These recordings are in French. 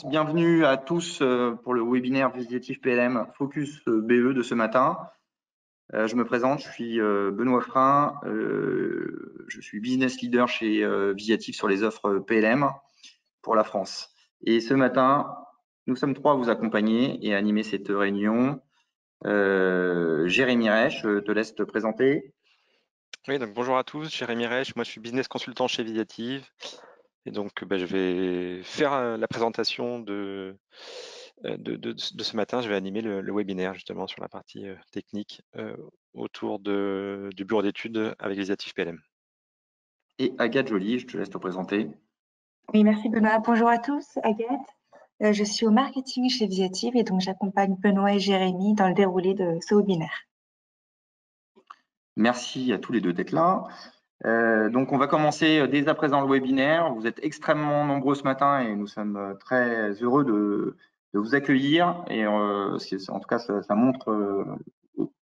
Bienvenue à tous pour le webinaire Visiatif PLM Focus BE de ce matin. Je me présente, je suis Benoît Frein, je suis business leader chez Visiatif sur les offres PLM pour la France. Et ce matin, nous sommes trois à vous accompagner et à animer cette réunion. Jérémy Reich, je te laisse te présenter. Oui, donc bonjour à tous, Jérémy Reich, moi je suis business consultant chez Visiative et donc je vais faire la présentation de ce matin. Je vais animer le webinaire justement sur la partie technique autour du bureau d'études avec Visiative PLM. Et Agathe Joly, je te laisse te présenter. Oui, merci Benoît. Bonjour à tous, Agathe. Je suis au marketing chez Visiative et donc j'accompagne Benoît et Jérémy dans le déroulé de ce webinaire. Merci à tous les deux d'être là. Donc, on va commencer dès à présent le webinaire. Vous êtes extrêmement nombreux ce matin et nous sommes très heureux de vous accueillir. Et en tout cas, ça montre,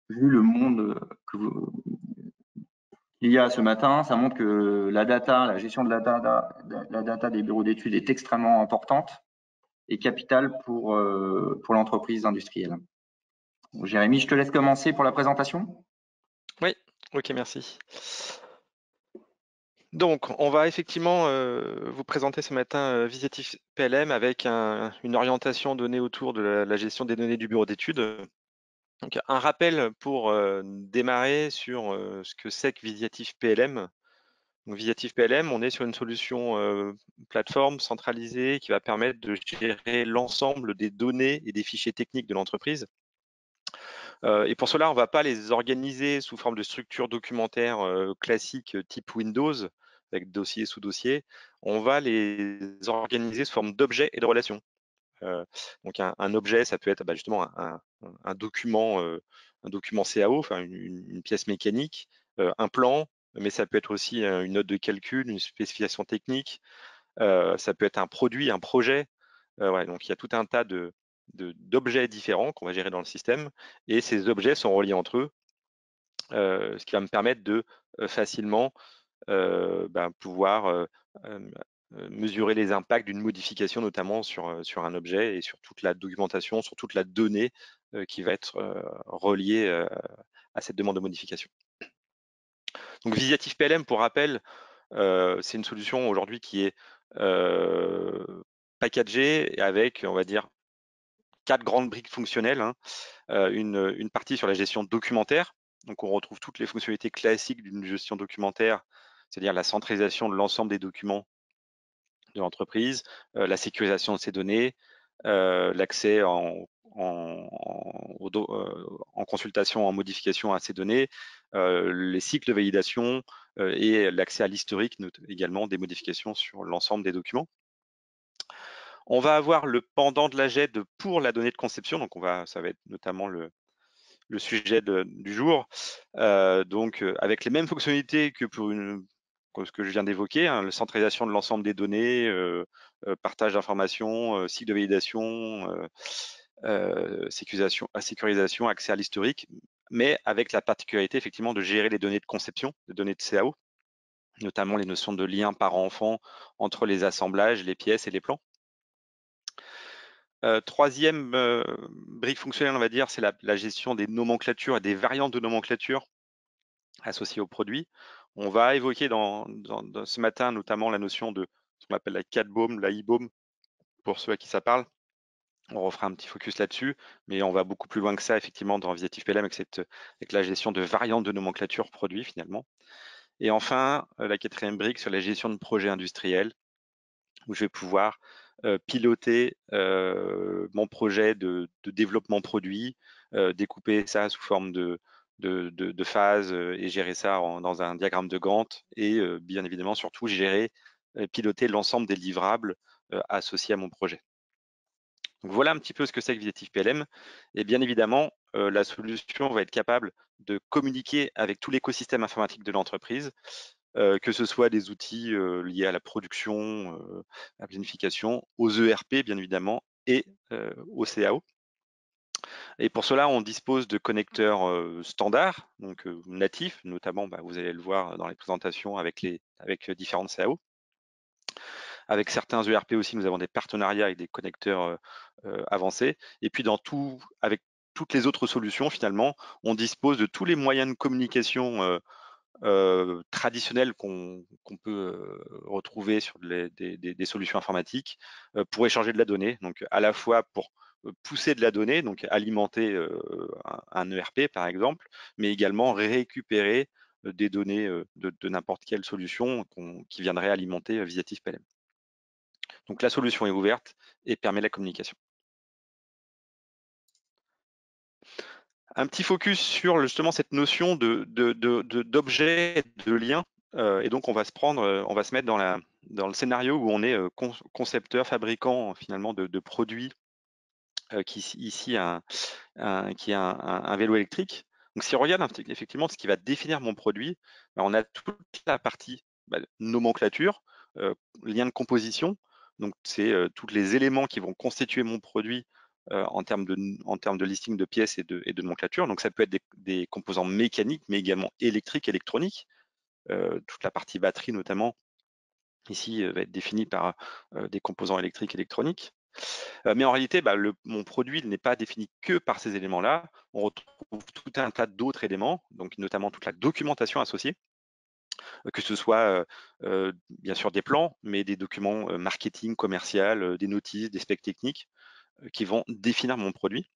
vu le monde qu'il y a ce matin, ça montre que la data, la gestion de la data des bureaux d'études est extrêmement importante et capitale pour l'entreprise industrielle. Donc, Jérémy, je te laisse commencer pour la présentation. Oui, ok, merci. Donc, on va effectivement vous présenter ce matin Visiative PLM avec une orientation donnée autour de la gestion des données du bureau d'études. Donc, un rappel pour démarrer sur ce que c'est que Visiative PLM. Donc, Visiative PLM, on est sur une solution plateforme centralisée qui va permettre de gérer l'ensemble des données et des fichiers techniques de l'entreprise. Et pour cela, on ne va pas les organiser sous forme de structure documentaire classique type Windows, avec dossier sous dossier. On va les organiser sous forme d'objets et de relations. Donc un objet, ça peut être justement un document CAO, enfin une pièce mécanique, un plan, mais ça peut être aussi une note de calcul, une spécification technique, ça peut être un produit, un projet. Ouais, donc il y a tout un tas d'objets différents qu'on va gérer dans le système, et ces objets sont reliés entre eux, ce qui va me permettre de facilement pouvoir mesurer les impacts d'une modification, notamment sur un objet et sur toute la documentation, sur toute la donnée qui va être reliée à cette demande de modification. Donc Visiative PLM, pour rappel, c'est une solution aujourd'hui qui est packagée avec, on va dire, 4 grandes briques fonctionnelles, hein. Une partie sur la gestion documentaire. Donc on retrouve toutes les fonctionnalités classiques d'une gestion documentaire, c'est-à-dire la centralisation de l'ensemble des documents de l'entreprise, la sécurisation de ces données, l'accès en consultation, en modification à ces données, les cycles de validation et l'accès à l'historique également des modifications sur l'ensemble des documents. On va avoir le pendant de la GED pour la donnée de conception, donc ça va être notamment le sujet du jour, avec les mêmes fonctionnalités que pour ce que je viens d'évoquer, hein, la centralisation de l'ensemble des données, partage d'informations, cycle de validation, sécurisation, accès à l'historique, mais avec la particularité effectivement de gérer les données de conception, les données de CAO, notamment les notions de lien parent-enfant entre les assemblages, les pièces et les plans. Troisième brique fonctionnelle, on va dire, c'est la gestion des nomenclatures et des variantes de nomenclature associées aux produits. On va évoquer dans ce matin notamment la notion de ce qu'on appelle la CAD-BOM, la IBOM, pour ceux à qui ça parle. On refera un petit focus là-dessus, mais on va beaucoup plus loin que ça, effectivement, dans Visiative PLM avec la gestion de variantes de nomenclature produits, finalement. Et enfin, la quatrième brique sur la gestion de projets industriels, où je vais pouvoir piloter mon projet de développement produit, découper ça sous forme de phases et gérer ça dans un diagramme de Gantt et bien évidemment surtout piloter l'ensemble des livrables associés à mon projet. Donc voilà un petit peu ce que c'est que Visiative PLM. Et bien évidemment, la solution va être capable de communiquer avec tout l'écosystème informatique de l'entreprise, que ce soit des outils liés à la production, à la planification, aux ERP bien évidemment et au CAO. Et pour cela, on dispose de connecteurs standards, donc natifs, notamment vous allez le voir dans les présentations avec différentes CAO, Avec certains ERP aussi, nous avons des partenariats avec des connecteurs avancés. Et puis avec toutes les autres solutions, finalement, on dispose de tous les moyens de communication traditionnels qu'on peut retrouver sur des solutions informatiques pour échanger de la donnée. Donc à la fois pour pousser de la donnée, donc alimenter un ERP par exemple, mais également récupérer des données de n'importe quelle solution qui viendrait alimenter Visatif PLM. Donc la solution est ouverte et permet la communication. Un petit focus sur justement cette notion d'objet, de lien. Et donc on va se mettre dans le scénario où on est concepteur, fabricant finalement de produits qui ici qui est un vélo électrique. Donc si on regarde effectivement ce qui va définir mon produit, on a toute la partie nomenclature, lien de composition. Donc c'est tous les éléments qui vont constituer mon produit en termes de listing de pièces et de nomenclature. Donc ça peut être des composants mécaniques, mais également électriques, électroniques. Toute la partie batterie notamment, ici, va être définie par des composants électriques, électroniques. Mais en réalité, mon produit n'est pas défini que par ces éléments-là. On retrouve tout un tas d'autres éléments, donc notamment toute la documentation associée, que ce soit bien sûr des plans, mais des documents marketing, commercial, des notices, des specs techniques qui vont définir mon produit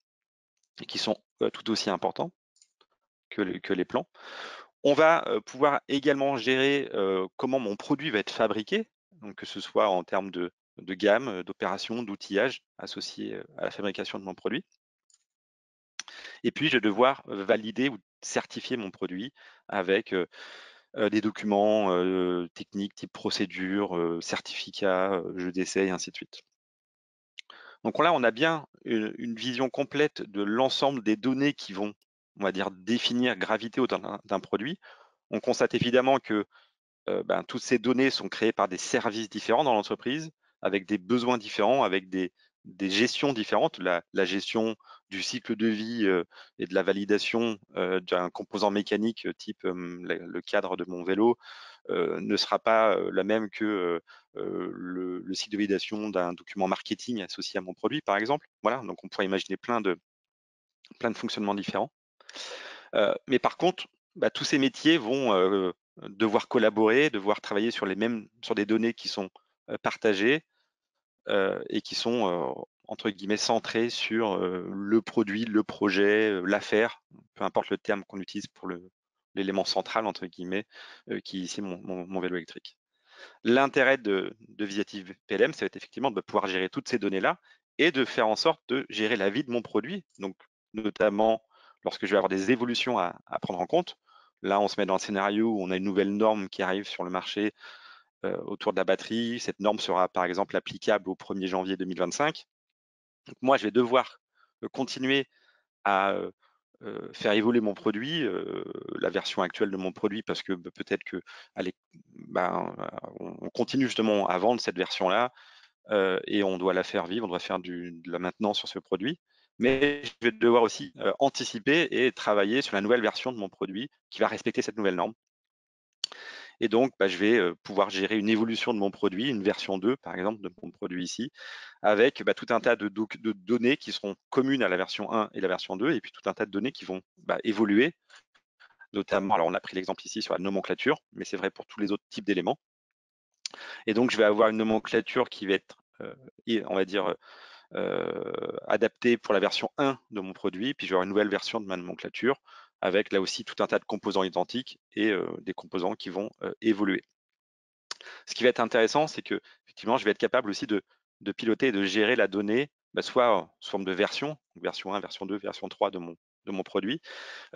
et qui sont tout aussi importants que les plans. On va pouvoir également gérer comment mon produit va être fabriqué, donc que ce soit en termes de gamme, d'opération, d'outillage associé à la fabrication de mon produit. Et puis, je vais devoir valider ou certifier mon produit avec des documents techniques type procédure, certificat, jeu d'essai, et ainsi de suite. Donc là, on a bien une vision complète de l'ensemble des données qui vont, on va dire, définir, graviter autour d'un produit. On constate évidemment que toutes ces données sont créées par des services différents dans l'entreprise, avec des besoins différents, avec des gestions différentes. La gestion du cycle de vie et de la validation d'un composant mécanique type le cadre de mon vélo ne sera pas la même que le cycle de validation d'un document marketing associé à mon produit, par exemple. Voilà, donc on pourrait imaginer plein de fonctionnements différents. Mais par contre, tous ces métiers vont devoir collaborer, devoir travailler sur des données qui sont partagées et qui sont entre guillemets centrées sur le produit, le projet, l'affaire, peu importe le terme qu'on utilise pour l'élément central entre guillemets, qui est ici mon vélo électrique. L'intérêt de Visatif PLM, ça va être effectivement de pouvoir gérer toutes ces données-là et de faire en sorte de gérer la vie de mon produit, donc notamment lorsque je vais avoir des évolutions à prendre en compte. Là, on se met dans un scénario où on a une nouvelle norme qui arrive sur le marché autour de la batterie. Cette norme sera par exemple applicable au 1er janvier 2025. Donc moi, je vais devoir continuer à faire évoluer mon produit, la version actuelle de mon produit, parce que peut-être que on continue justement à vendre cette version-là et on doit la faire vivre, on doit faire de la maintenance sur ce produit. Mais je vais devoir aussi anticiper et travailler sur la nouvelle version de mon produit qui va respecter cette nouvelle norme. Et donc, je vais pouvoir gérer une évolution de mon produit, une version 2, par exemple, de mon produit ici, avec tout un tas de données qui seront communes à la version 1 et la version 2, et puis tout un tas de données qui vont évoluer, notamment, alors on a pris l'exemple ici sur la nomenclature, mais c'est vrai pour tous les autres types d'éléments. Et donc, je vais avoir une nomenclature qui va être, on va dire, adaptée pour la version 1 de mon produit, puis je vais avoir une nouvelle version de ma nomenclature, avec là aussi tout un tas de composants identiques et des composants qui vont évoluer. Ce qui va être intéressant, c'est que effectivement, je vais être capable aussi de piloter et de gérer la donnée, soit sous forme de version 1, version 2, version 3 de mon produit,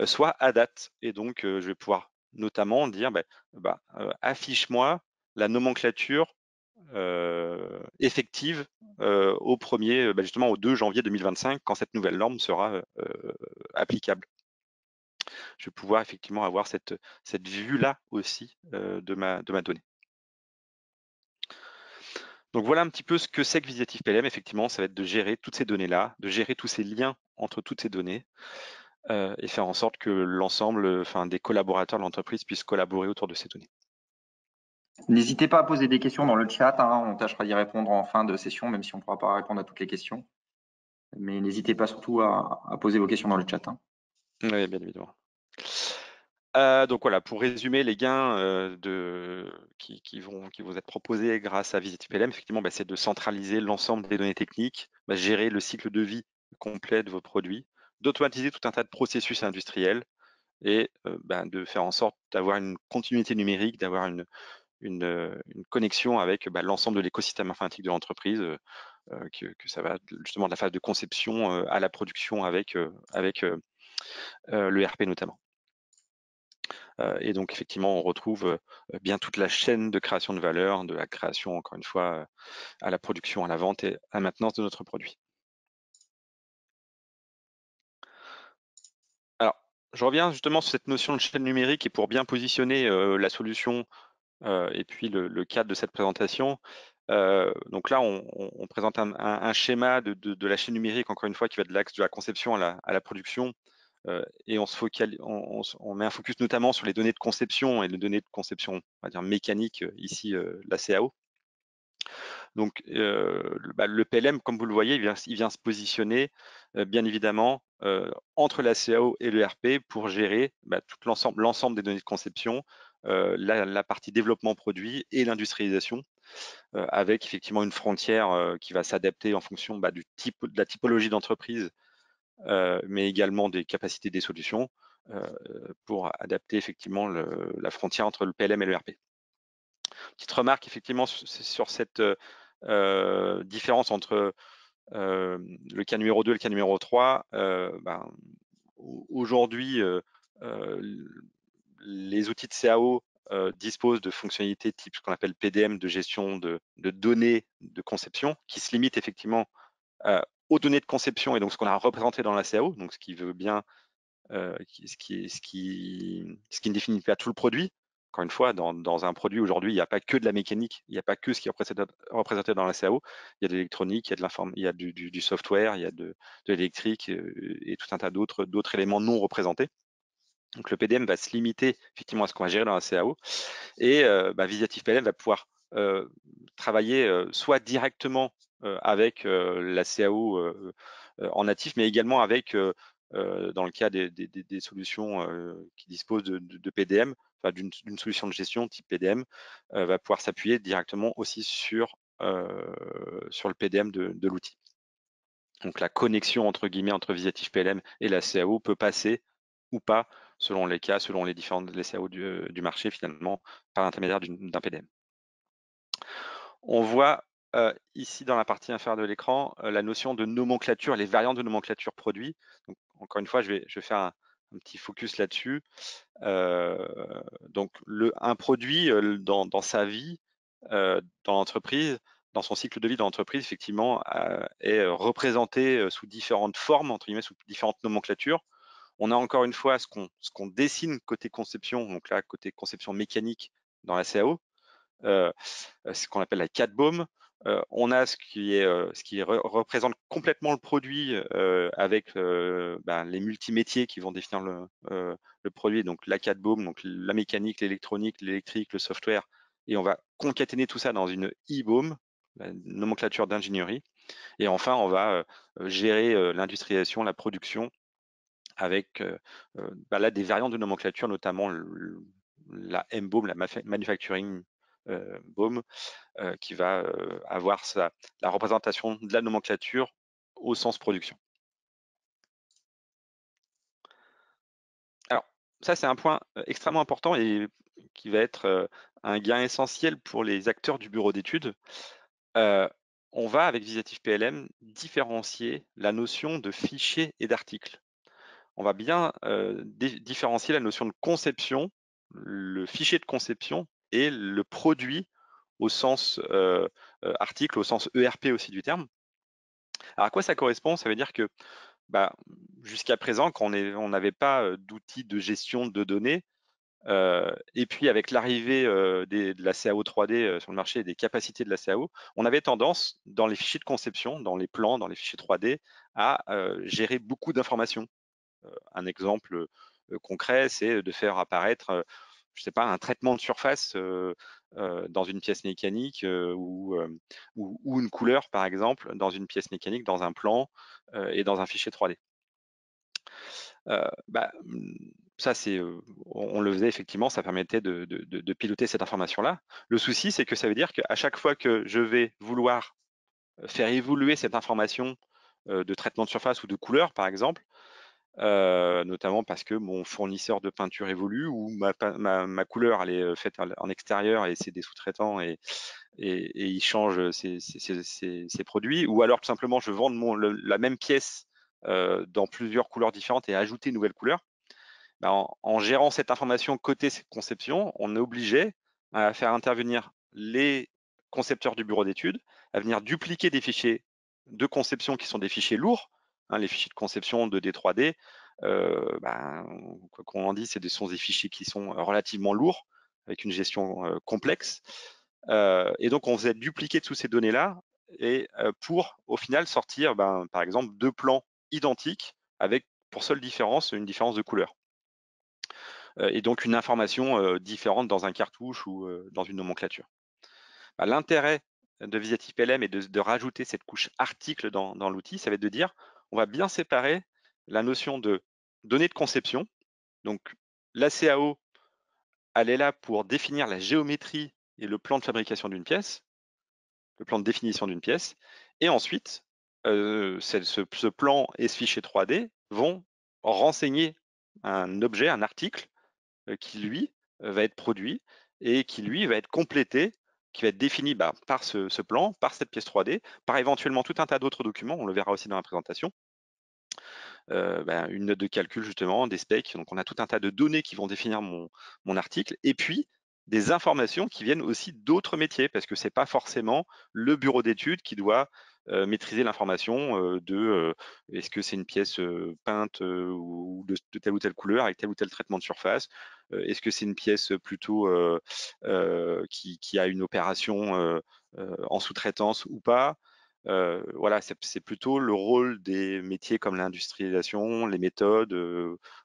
soit à date. Et donc, je vais pouvoir notamment dire, affiche-moi la nomenclature effective justement au 2 janvier 2025, quand cette nouvelle norme sera applicable. Je vais pouvoir effectivement avoir cette vue-là aussi de ma donnée. Donc voilà un petit peu ce que c'est que Visatif PLM. Effectivement, ça va être de gérer toutes ces données-là, de gérer tous ces liens entre toutes ces données et faire en sorte que l'ensemble des collaborateurs de l'entreprise puissent collaborer autour de ces données. N'hésitez pas à poser des questions dans le chat, hein, on tâchera d'y répondre en fin de session, même si on ne pourra pas répondre à toutes les questions. Mais n'hésitez pas surtout à poser vos questions dans le chat. Hein. Oui, bien évidemment. Donc voilà, pour résumer, les gains qui vont être proposés grâce à Visitif PLM, effectivement, c'est de centraliser l'ensemble des données techniques, gérer le cycle de vie complet de vos produits, d'automatiser tout un tas de processus industriels et de faire en sorte d'avoir une continuité numérique, d'avoir une connexion avec l'ensemble de l'écosystème informatique de l'entreprise, que ça va justement de la phase de conception à la production avec le RP notamment. Et donc effectivement, on retrouve bien toute la chaîne de création de valeur, de la création, encore une fois, à la production, à la vente et à la maintenance de notre produit. Alors, je reviens justement sur cette notion de chaîne numérique et pour bien positionner la solution et puis le cadre de cette présentation. Donc là, on présente un schéma de la chaîne numérique, encore une fois, qui va de l'axe de la conception à la production. Et on met un focus notamment sur les données de conception et les données de conception, on va dire mécanique, ici la CAO. Donc le PLM, comme vous le voyez, il vient se positionner bien évidemment entre la CAO et le RP pour gérer tout l'ensemble des données de conception, la partie développement produit et l'industrialisation, avec effectivement une frontière qui va s'adapter en fonction de la typologie d'entreprise, mais également des capacités des solutions pour adapter effectivement la frontière entre le PLM et le RP. Petite remarque effectivement sur cette différence entre le cas numéro 2 et le cas numéro 3. Aujourd'hui, les outils de CAO disposent de fonctionnalités type ce qu'on appelle PDM, de gestion de données de conception, qui se limitent effectivement aux données de conception et donc ce qu'on a représenté dans la CAO, donc ce qui veut bien, ce qui ne définit pas tout le produit. Encore une fois, dans un produit aujourd'hui, il n'y a pas que de la mécanique, il n'y a pas que ce qui est représenté dans la CAO, il y a de l'électronique, il y a du software, il y a de l'électrique et tout un tas d'autres éléments non représentés. Donc le PDM va se limiter effectivement à ce qu'on va gérer dans la CAO et Visiatif PLM va pouvoir travailler soit directement avec la CAO en natif, mais également avec, dans le cas des solutions qui disposent de PDM, enfin, d'une solution de gestion type PDM, va pouvoir s'appuyer directement aussi sur le PDM de l'outil. Donc la connexion entre guillemets entre Visiatif PLM et la CAO peut passer ou pas selon les cas, selon les différentes CAO du marché finalement, par l'intermédiaire d'un PDM. On voit ici dans la partie inférieure de l'écran la notion de nomenclature, les variantes de nomenclature produit. Donc, encore une fois, je vais faire un petit focus là-dessus. Donc un produit dans sa vie, dans l'entreprise, dans son cycle de vie dans l'entreprise, effectivement, est représenté sous différentes formes, entre guillemets, sous différentes nomenclatures. On a encore une fois ce qu'on dessine côté conception, donc là, côté conception mécanique dans la CAO, ce qu'on appelle la CAD-BOM. On a ce qui représente complètement le produit avec les multimétiers qui vont définir le produit, donc la CAD-BOM, donc la mécanique, l'électronique, l'électrique, le software, et on va concaténer tout ça dans une e-BOM, la nomenclature d'ingénierie. Et enfin, on va gérer l'industrialisation, la production avec là des variantes de nomenclature, notamment la M-BOM, la Manufacturing BOM, qui va avoir la représentation de la nomenclature au sens production. Alors, ça, c'est un point extrêmement important et qui va être un gain essentiel pour les acteurs du bureau d'études. On va, avec Visiatif PLM, différencier la notion de fichier et d'article. On va bien différencier la notion de conception, le fichier de conception et le produit au sens article, au sens ERP aussi du terme. Alors à quoi ça correspond? Ça veut dire que jusqu'à présent, quand on n'avait pas d'outils de gestion de données, et puis avec l'arrivée de la CAO 3D sur le marché et des capacités de la CAO, on avait tendance, dans les fichiers de conception, dans les plans, dans les fichiers 3D, à gérer beaucoup d'informations. Un exemple concret, c'est de faire apparaître je sais pas, un traitement de surface dans une pièce mécanique ou une couleur, par exemple, dans une pièce mécanique, dans un plan et dans un fichier 3D. Ça, on le faisait effectivement, ça permettait de piloter cette information-là. Le souci, c'est que ça veut dire qu'à chaque fois que je vais vouloir faire évoluer cette information de traitement de surface ou de couleur, par exemple, notamment parce que mon fournisseur de peinture évolue ou ma couleur elle est faite en extérieur et c'est des sous-traitants et ils changent ces produits, ou alors tout simplement je vends la même pièce dans plusieurs couleurs différentes et ajouter une nouvelle couleur. En gérant cette information côté conception, on est obligé à faire intervenir les concepteurs du bureau d'études, à venir dupliquer des fichiers de conception qui sont des fichiers lourds, les fichiers de conception de D3D, quoi qu'on en dise, sont des fichiers qui sont relativement lourds, avec une gestion complexe. Et donc, on faisait dupliquer tous ces données-là et pour, au final, sortir, par exemple, 2 plans identiques avec, pour seule différence, une différence de couleur. Et donc, une information différente dans un cartouche ou dans une nomenclature. L'intérêt de Visiative PLM est de rajouter cette couche article dans l'outil. Ça va être de dire, on va bien séparer la notion de données de conception. Donc, la CAO, elle est là pour définir la géométrie et le plan de fabrication d'une pièce, le plan de définition d'une pièce. Et ensuite, ce plan et ce fichier 3D vont renseigner un objet, un article, qui, lui, va être produit et qui, lui, va être complété, qui va être défini par ce plan, par cette pièce 3D, par éventuellement tout un tas d'autres documents, on le verra aussi dans la présentation. Une note de calcul, justement, des specs. Donc, on a tout un tas de données qui vont définir mon article. Et puis, des informations qui viennent aussi d'autres métiers, parce que c'est pas forcément le bureau d'études qui doit maîtriser l'information de est-ce que c'est une pièce peinte ou de telle ou telle couleur avec tel ou tel traitement de surface, est-ce que c'est une pièce plutôt qui a une opération en sous-traitance ou pas. Voilà, c'est plutôt le rôle des métiers comme l'industrialisation, les méthodes,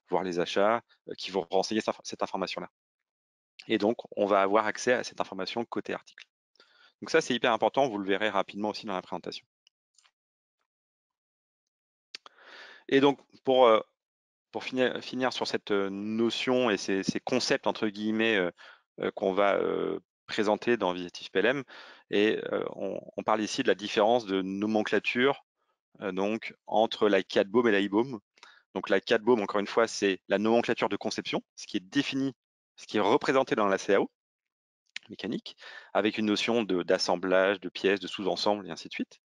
voire les achats, qui vont renseigner cette information-là. Et donc, on va avoir accès à cette information côté article. Donc ça, c'est hyper important, vous le verrez rapidement aussi dans la présentation. Et donc, pour finir sur cette notion et ces concepts, entre guillemets, qu'on va présenter dans Visiative PLM, et on parle ici de la différence de nomenclature donc entre la CAD-BOM et la IBOM. Donc la CAD-BOM, encore une fois, c'est la nomenclature de conception, ce qui est défini, ce qui est représenté dans la CAO mécanique, avec une notion d'assemblage, de pièces, de sous-ensemble, et ainsi de suite.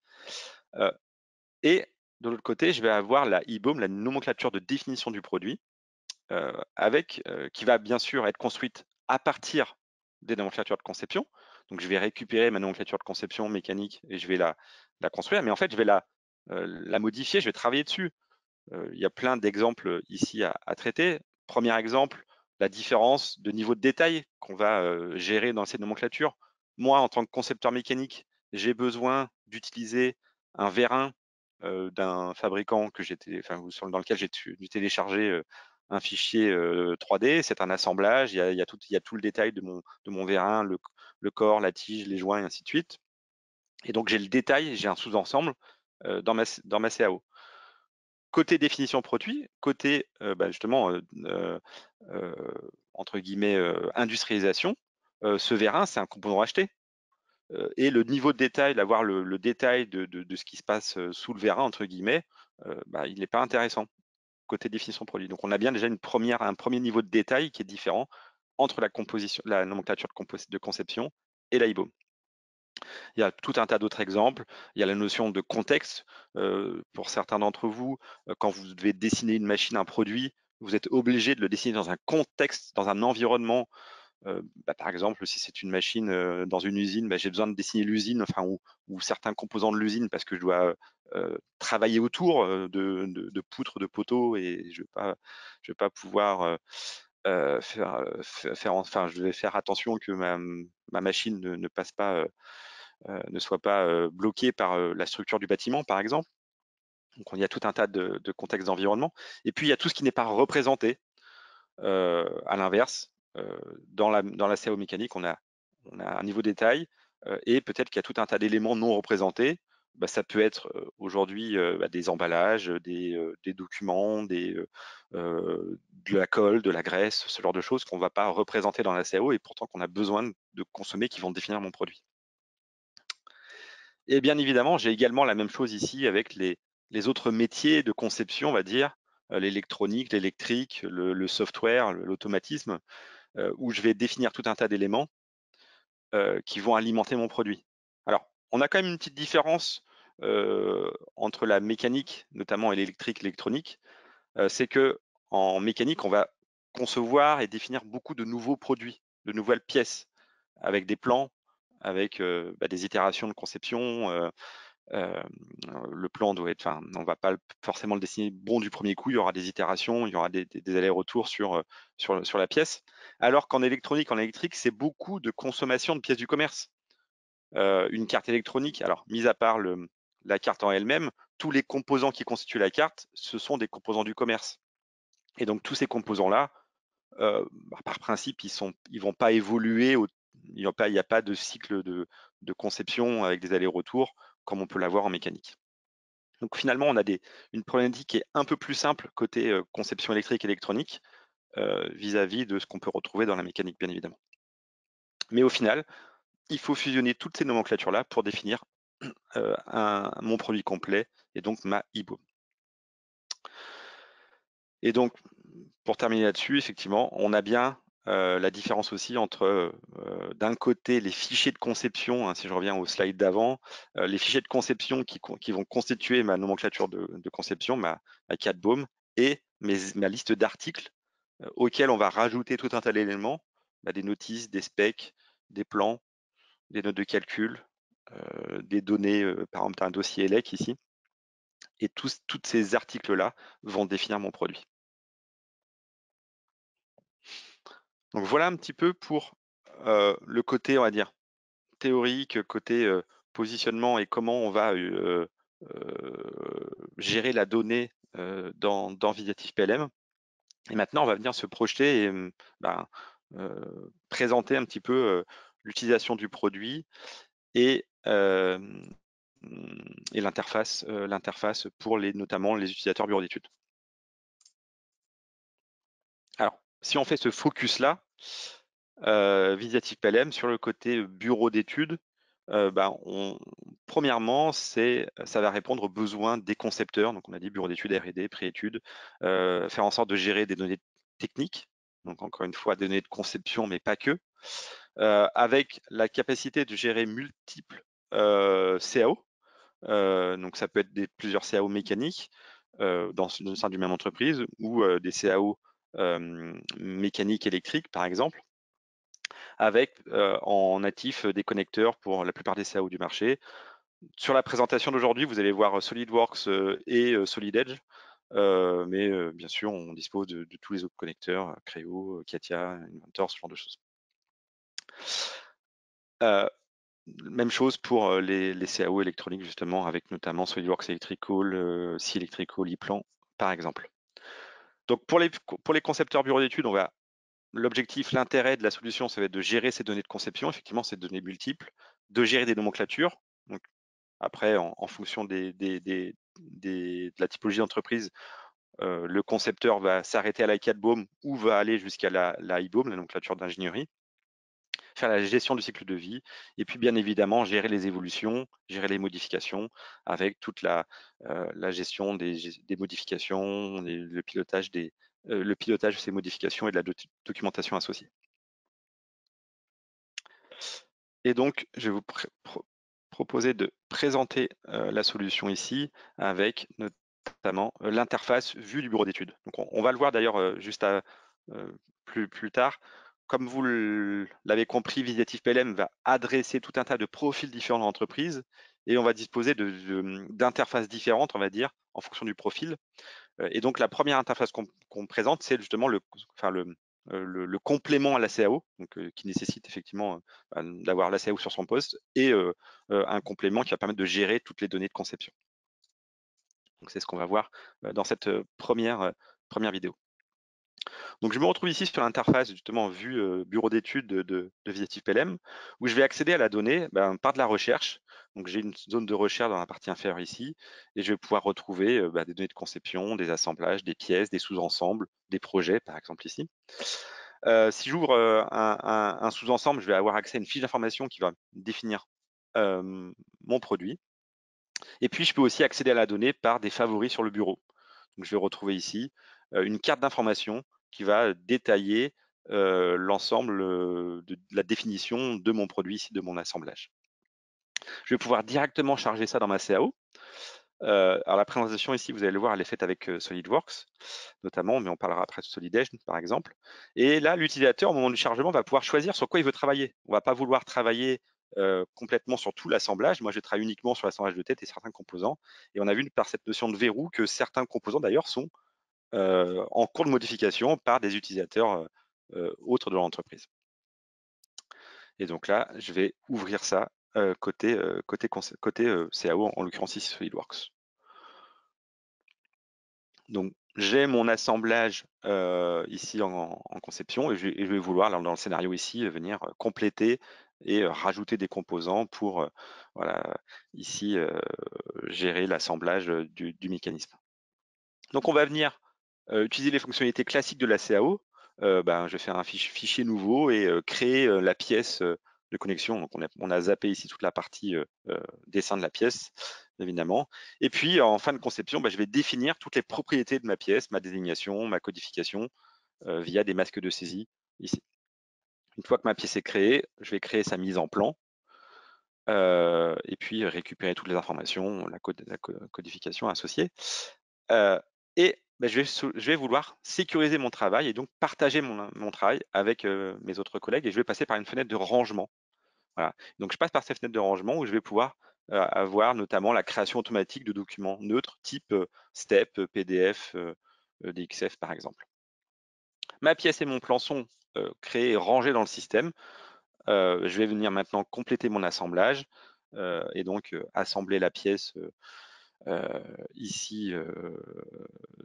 Et de l'autre côté, je vais avoir la IBOM, la nomenclature de définition du produit, qui va bien sûr être construite à partir des nomenclatures de conception. Donc je vais récupérer ma nomenclature de conception mécanique et je vais la construire, mais en fait je vais la modifier, je vais travailler dessus. Il y a plein d'exemples ici à traiter. Premier exemple, la différence de niveau de détail qu'on va gérer dans cette nomenclature. Moi, en tant que concepteur mécanique, j'ai besoin d'utiliser un vérin d'un fabricant dans lequel j'ai dû télécharger un fichier 3D. C'est un assemblage, il y a tout le détail de mon vérin, le corps, la tige, les joints, et ainsi de suite. Et donc, j'ai le détail, j'ai un sous-ensemble dans ma CAO. Côté définition produit, côté justement entre guillemets industrialisation, ce vérin, c'est un composant acheté. Et le niveau de détail, d'avoir le détail de ce qui se passe sous le vérin, entre guillemets, il n'est pas intéressant côté définition produit. Donc on a bien déjà un premier niveau de détail qui est différent entre la nomenclature de conception et la IBOM. Il y a tout un tas d'autres exemples. Il y a la notion de contexte. Pour certains d'entre vous, quand vous devez dessiner une machine, un produit, vous êtes obligé de le dessiner dans un contexte, dans un environnement. Par exemple, si c'est une machine dans une usine, j'ai besoin de dessiner l'usine, ou certains composants de l'usine parce que je dois travailler autour de poutres, de poteaux, et je vais pas pouvoir je vais faire attention que ma machine ne passe pas, ne soit pas bloquée par la structure du bâtiment, par exemple. Donc, il y a tout un tas de contextes d'environnement. Et puis, il y a tout ce qui n'est pas représenté. À l'inverse, dans la CAO mécanique, on a un niveau de détail et peut-être qu'il y a tout un tas d'éléments non représentés. Ça peut être aujourd'hui des emballages, des documents, de la colle, de la graisse, ce genre de choses qu'on ne va pas représenter dans la CAO et pourtant qu'on a besoin de consommer qui vont définir mon produit. Et bien évidemment, j'ai également la même chose ici avec les autres métiers de conception, on va dire, l'électronique, l'électrique, le software, l'automatisme, où je vais définir tout un tas d'éléments qui vont alimenter mon produit. Alors, on a quand même une petite différence entre la mécanique, notamment, et l'électrique, l'électronique. C'est que en mécanique, on va concevoir et définir beaucoup de nouveaux produits, de nouvelles pièces, avec des plans, avec des itérations de conception. Le plan doit être, enfin, on va pas forcément le dessiner bon du premier coup, il y aura des itérations, il y aura des allers-retours sur la pièce. Alors qu'en électronique, en électrique, c'est beaucoup de consommation de pièces du commerce. Une carte électronique, alors mis à part la carte en elle-même, tous les composants qui constituent la carte, ce sont des composants du commerce. Et donc tous ces composants-là, par principe, ils vont pas évoluer, il n'y a pas de cycle de conception avec des allers-retours comme on peut l'avoir en mécanique. Donc finalement, on a une problématique qui est un peu plus simple côté conception électrique et électronique vis-à-vis de ce qu'on peut retrouver dans la mécanique, bien évidemment. Mais au final, il faut fusionner toutes ces nomenclatures-là pour définir mon produit complet et donc ma e-boom. Et donc, pour terminer là-dessus, effectivement, on a bien la différence aussi entre, d'un côté, les fichiers de conception, hein, si je reviens au slide d'avant, les fichiers de conception qui vont constituer ma nomenclature de conception, ma CAD-BOM, et ma liste d'articles auxquels on va rajouter tout un tas d'éléments, des notices, des specs, des plans, des notes de calcul, des données, par exemple, un dossier ELEC ici, et tous ces articles-là vont définir mon produit. Donc voilà un petit peu pour le côté, on va dire, théorique, côté positionnement et comment on va gérer la donnée dans Visiatif PLM. Et maintenant, on va venir se projeter et présenter un petit peu l'utilisation du produit et l'interface pour notamment les utilisateurs bureau d'études. Alors, si on fait ce focus-là, Visiatif PLM sur le côté bureau d'études, premièrement, ça va répondre aux besoins des concepteurs. Donc, on a dit bureau d'études, R&D, pré-études, faire en sorte de gérer des données techniques. Donc, encore une fois, des données de conception, mais pas que. Avec la capacité de gérer multiples CAO. Donc, ça peut être plusieurs CAO mécaniques au sein d'une même entreprise ou des CAO mécaniques électriques, par exemple, avec en natif des connecteurs pour la plupart des CAO du marché. Sur la présentation d'aujourd'hui, vous allez voir SolidWorks et Solid Edge, mais bien sûr, on dispose de tous les autres connecteurs, Creo, Katia, Inventor, ce genre de choses. Même chose pour les CAO électroniques, justement, avec notamment SolidWorks Electrical, C-Electrical, ePlan, par exemple. Donc, pour les concepteurs bureau d'études, l'objectif, l'intérêt de la solution, ça va être de gérer ces données de conception, effectivement, ces données multiples, de gérer des nomenclatures. Donc, après, en fonction de la typologie d'entreprise, le concepteur va s'arrêter à la CAD-BOM ou va aller jusqu'à la IBOM, la nomenclature d'ingénierie, faire la gestion du cycle de vie, et puis bien évidemment gérer les évolutions, gérer les modifications, avec toute la gestion des modifications, le pilotage de ces modifications et de la documentation associée. Et donc, je vais vous proposer de présenter la solution ici avec notamment l'interface vue du bureau d'études. Donc, on va le voir d'ailleurs juste plus tard. Comme vous l'avez compris, Visiatif PLM va adresser tout un tas de profils différents dans l'entreprise et on va disposer d'interfaces différentes, on va dire, en fonction du profil. Et donc, la première interface qu'on présente, c'est justement le complément à la CAO, donc, qui nécessite effectivement d'avoir la CAO sur son poste et un complément qui va permettre de gérer toutes les données de conception. Donc, c'est ce qu'on va voir dans cette première vidéo. Donc, je me retrouve ici sur l'interface, justement, vue bureau d'études de Visatif PLM, où je vais accéder à la donnée par de la recherche. Donc, j'ai une zone de recherche dans la partie inférieure ici, et je vais pouvoir retrouver des données de conception, des assemblages, des pièces, des sous-ensembles, des projets, par exemple ici. Si j'ouvre un sous-ensemble, je vais avoir accès à une fiche d'information qui va définir mon produit. Et puis, je peux aussi accéder à la donnée par des favoris sur le bureau. Donc, je vais retrouver ici une carte d'information qui va détailler l'ensemble de la définition de mon produit, ici, de mon assemblage. Je vais pouvoir directement charger ça dans ma CAO. Alors, la présentation ici, vous allez le voir, elle est faite avec SolidWorks, notamment, mais on parlera après de SolidEdge, par exemple. Et là, l'utilisateur, au moment du chargement, va pouvoir choisir sur quoi il veut travailler. On ne va pas vouloir travailler complètement sur tout l'assemblage. Moi, je travaille uniquement sur l'assemblage de tête et certains composants. Et on a vu par cette notion de verrou que certains composants, d'ailleurs, sont en cours de modification par des utilisateurs autres de l'entreprise. Et donc là, je vais ouvrir ça côté CAO, en l'occurrence ici SolidWorks. Donc, j'ai mon assemblage ici en conception et je vais vouloir, dans le scénario ici, venir compléter et rajouter des composants pour voilà, ici gérer l'assemblage du mécanisme. Donc, on va venir utiliser les fonctionnalités classiques de la CAO. Je vais faire un fichier nouveau et créer la pièce de connexion. Donc, on a zappé ici toute la partie dessin de la pièce, évidemment. Et puis, en fin de conception, je vais définir toutes les propriétés de ma pièce, ma désignation, ma codification, via des masques de saisie ici. Une fois que ma pièce est créée, je vais créer sa mise en plan et puis récupérer toutes les informations, la codification associée. Je vais vouloir sécuriser mon travail et donc partager mon travail avec mes autres collègues et je vais passer par une fenêtre de rangement. Voilà. Donc, je passe par cette fenêtre de rangement où je vais pouvoir avoir notamment la création automatique de documents neutres type STEP, PDF, DXF par exemple. Ma pièce et mon plan sont créés et rangés dans le système. Je vais venir maintenant compléter mon assemblage et donc assembler la pièce ici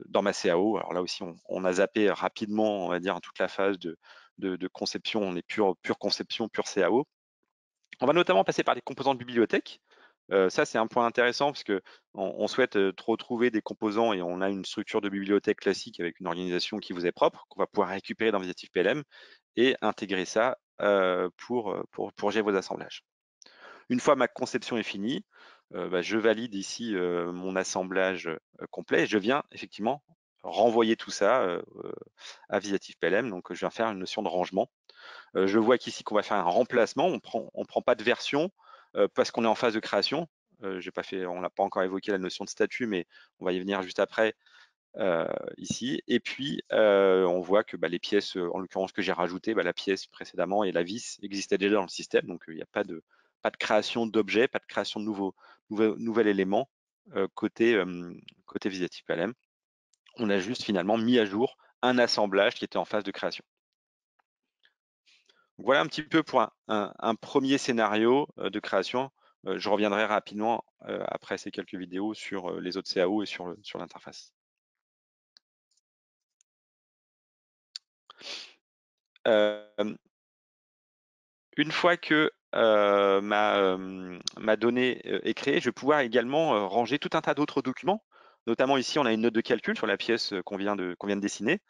dans ma CAO. Alors là aussi, on a zappé rapidement, on va dire, toute la phase de conception. On est pure conception, pure CAO. On va notamment passer par des composants de bibliothèque. Ça, c'est un point intéressant parce qu'on souhaite retrouver des composants et on a une structure de bibliothèque classique avec une organisation qui vous est propre, qu'on va pouvoir récupérer dans Visatif PLM et intégrer ça pour gérer vos assemblages. Une fois ma conception est finie, je valide ici mon assemblage complet et je viens effectivement renvoyer tout ça à Visatif PLM. Donc, je viens faire une notion de rangement. Je vois qu'ici qu'on va faire un remplacement. On prend pas de version parce qu'on est en phase de création. On n'a pas encore évoqué la notion de statut, mais on va y venir juste après ici. Et puis, on voit que les pièces, en l'occurrence que j'ai rajoutées, la pièce précédemment et la vis existaient déjà dans le système. Donc, il n'y a pas de création d'objets, pas de création de nouvel élément côté Visatif PLM. On a juste finalement mis à jour un assemblage qui était en phase de création. Voilà un petit peu pour un premier scénario de création. Je reviendrai rapidement après ces quelques vidéos sur les autres CAO et sur l'interface. Une fois que ma donnée est créée, je vais pouvoir également ranger tout un tas d'autres documents. Notamment ici, on a une note de calcul sur la pièce qu'on vient de dessiner.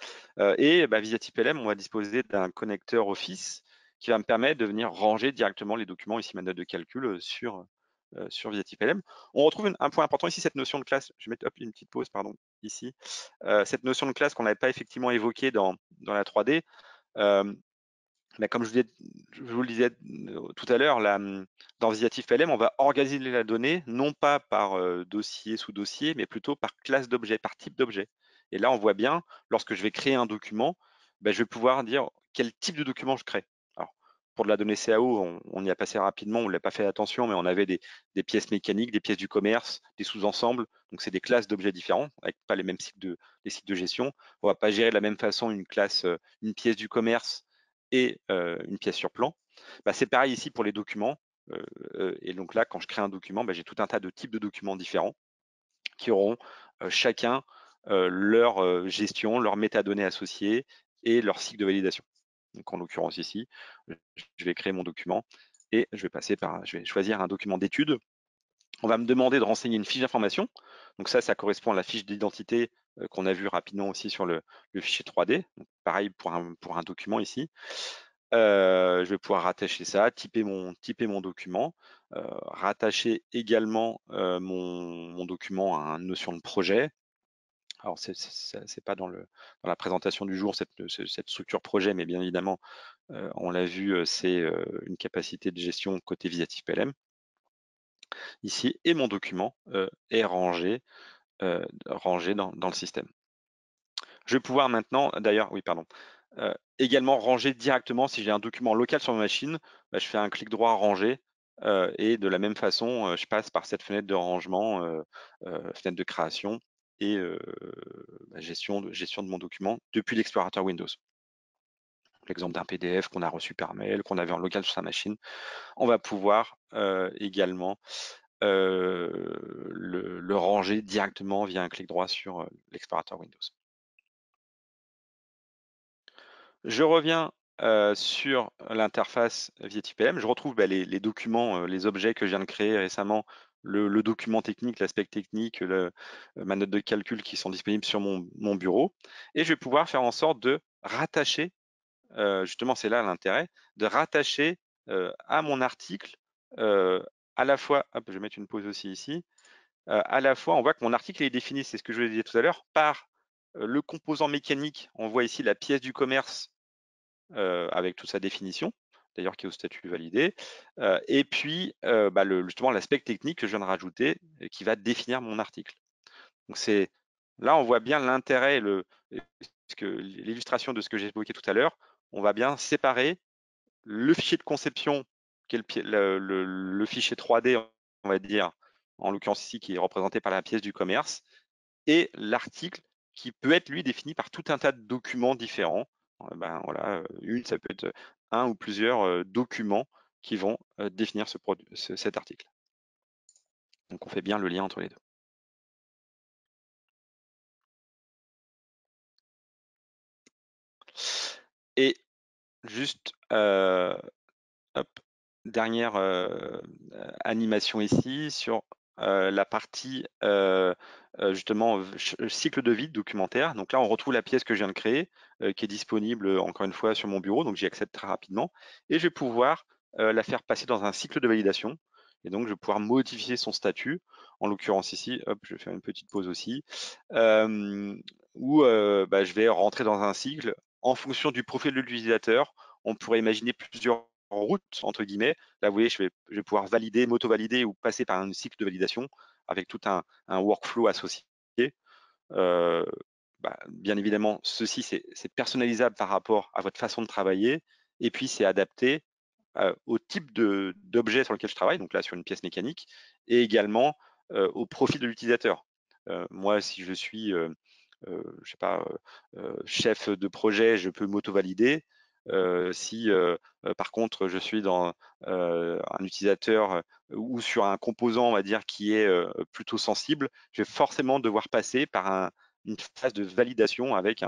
Et Visatif PLM, on va disposer d'un connecteur Office qui va me permettre de venir ranger directement les documents, ici ma note de calcul, sur Visatif PLM. On retrouve un point important ici, cette notion de classe. Je vais mettre une petite pause, pardon, ici. Cette notion de classe qu'on n'avait pas effectivement évoquée dans la 3D. Comme je vous le disais tout à l'heure, dans Visatif PLM, on va organiser la donnée non pas par dossier, sous-dossier, mais plutôt par classe d'objet, par type d'objet. Et là, on voit bien, lorsque je vais créer un document, je vais pouvoir dire quel type de document je crée. Alors, pour de la donnée CAO, on y a passé rapidement, on ne l'a pas fait attention, mais on avait des pièces mécaniques, des pièces du commerce, des sous-ensembles. Donc, c'est des classes d'objets différents, avec pas les mêmes cycles les cycles de gestion. On ne va pas gérer de la même façon une pièce du commerce et une pièce sur plan. C'est pareil ici pour les documents. Et donc là, quand je crée un document, j'ai tout un tas de types de documents différents qui auront chacun leur gestion, leurs métadonnées associées et leur cycle de validation. Donc en l'occurrence ici, je vais créer mon document et je vais choisir un document d'étude. On va me demander de renseigner une fiche d'information. Donc ça correspond à la fiche d'identité qu'on a vu rapidement aussi sur le fichier 3D. Donc pareil pour un document ici. Je vais pouvoir rattacher ça, typer mon document, rattacher également mon document à une notion de projet. Alors c'est pas dans la présentation du jour cette structure projet, mais bien évidemment, on l'a vu, c'est une capacité de gestion côté Visatif PLM ici, et mon document est rangé dans le système. Je vais pouvoir maintenant, d'ailleurs, oui, pardon, également ranger directement, si j'ai un document local sur ma machine, je fais un clic droit ranger, et de la même façon, je passe par cette fenêtre de rangement, fenêtre de création et gestion de mon document depuis l'explorateur Windows. L'exemple d'un PDF qu'on a reçu par mail, qu'on avait en local sur sa machine, on va pouvoir également le ranger directement via un clic droit sur l'explorateur Windows. Je reviens sur l'interface Visatif PLM. Je retrouve les documents, les objets que je viens de créer récemment, le document technique, l'aspect technique, ma note de calcul qui sont disponibles sur mon bureau. Et je vais pouvoir faire en sorte de rattacher, justement c'est là l'intérêt, de rattacher à mon article à la fois, hop, je vais mettre une pause aussi ici, à la fois on voit que mon article est défini, c'est ce que je vous ai dit tout à l'heure, par le composant mécanique. On voit ici la pièce du commerce avec toute sa définition, d'ailleurs qui est au statut validé, et puis justement l'aspect technique que je viens de rajouter qui va définir mon article. Donc là on voit bien l'intérêt, l'illustration de ce que j'ai évoqué tout à l'heure. On va bien séparer le fichier de conception, qui est le fichier 3D, on va dire, en l'occurrence ici qui est représenté par la pièce du commerce, et l'article qui peut être lui défini par tout un tas de documents différents. Voilà, ça peut être un ou plusieurs documents qui vont définir cet article. Donc on fait bien le lien entre les deux. Et juste, dernière animation ici sur la partie justement cycle de vie documentaire. Donc là, on retrouve la pièce que je viens de créer qui est disponible encore une fois sur mon bureau, donc j'y accède très rapidement et je vais pouvoir la faire passer dans un cycle de validation. Et donc, je vais pouvoir modifier son statut. En l'occurrence ici, hop, je vais faire une petite pause aussi, où je vais rentrer dans un cycle en fonction du profil de l'utilisateur. On pourrait imaginer plusieurs routes, entre guillemets. Là, vous voyez, je vais pouvoir valider, m'auto-valider ou passer par un cycle de validation avec tout un workflow associé. Bien évidemment, ceci, c'est personnalisable par rapport à votre façon de travailler et puis c'est adapté au type d'objet sur lequel je travaille, donc là sur une pièce mécanique, et également au profil de l'utilisateur. Moi, si je suis je sais pas, chef de projet, je peux m'auto-valider. Si par contre je suis dans un utilisateur ou sur un composant, on va dire, qui est plutôt sensible, je vais forcément devoir passer par une phase de validation avec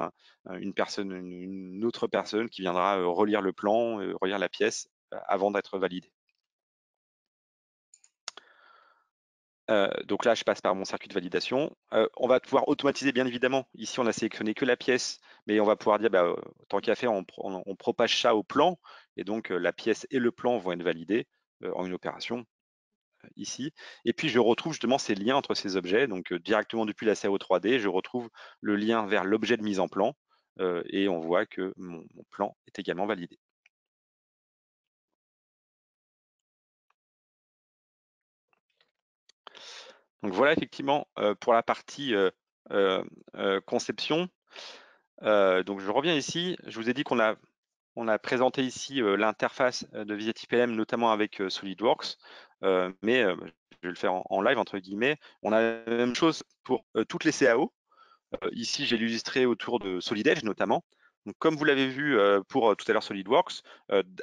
une autre personne qui viendra relire le plan, relire la pièce avant d'être validée. Donc là, je passe par mon circuit de validation. On va pouvoir automatiser, bien évidemment. Ici, on a sélectionné que la pièce, mais on va pouvoir dire, tant qu'à faire, on propage ça au plan. Et donc, la pièce et le plan vont être validés en une opération ici. Et puis, je retrouve justement ces liens entre ces objets. Donc, directement depuis la CAO 3D, je retrouve le lien vers l'objet de mise en plan. Et on voit que mon plan est également validé. Donc voilà effectivement pour la partie conception. Donc je reviens ici, je vous ai dit qu'on a présenté ici l'interface de Visatif PLM, notamment avec SolidWorks, mais je vais le faire en live entre guillemets. On a la même chose pour toutes les CAO. Ici, j'ai illustré autour de SolidEdge notamment. Donc, comme vous l'avez vu pour tout à l'heure SolidWorks,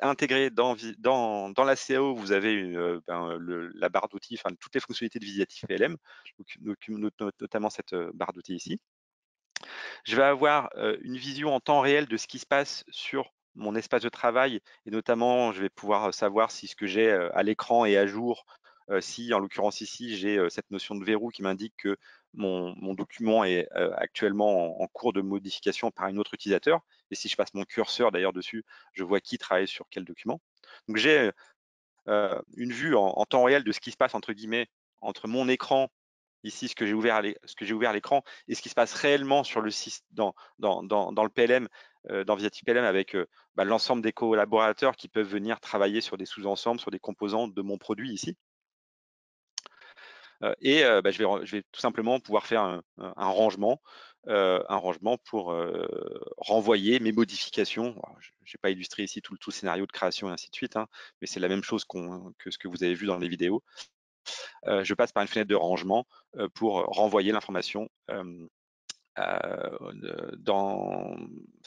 intégré dans la CAO, vous avez la barre d'outils, toutes les fonctionnalités de Visatif PLM, donc, notamment cette barre d'outils ici. Je vais avoir une vision en temps réel de ce qui se passe sur mon espace de travail et notamment, je vais pouvoir savoir si ce que j'ai à l'écran est à jour, si en l'occurrence ici, j'ai cette notion de verrou qui m'indique que mon document est actuellement en cours de modification par un autre utilisateur. Et si je passe mon curseur d'ailleurs dessus, je vois qui travaille sur quel document. Donc j'ai une vue en temps réel de ce qui se passe entre guillemets entre mon écran ici ce que j'ai ouvert à l'écran et ce qui se passe réellement sur le dans le PLM, dans Visiative PLM avec l'ensemble des collaborateurs qui peuvent venir travailler sur des sous-ensembles, sur des composants de mon produit ici. Je vais tout simplement pouvoir faire un rangement pour renvoyer mes modifications. Je n'ai pas illustré ici tout le scénario de création et ainsi de suite, hein, mais c'est la même chose que ce que vous avez vu dans les vidéos. Je passe par une fenêtre de rangement pour renvoyer l'information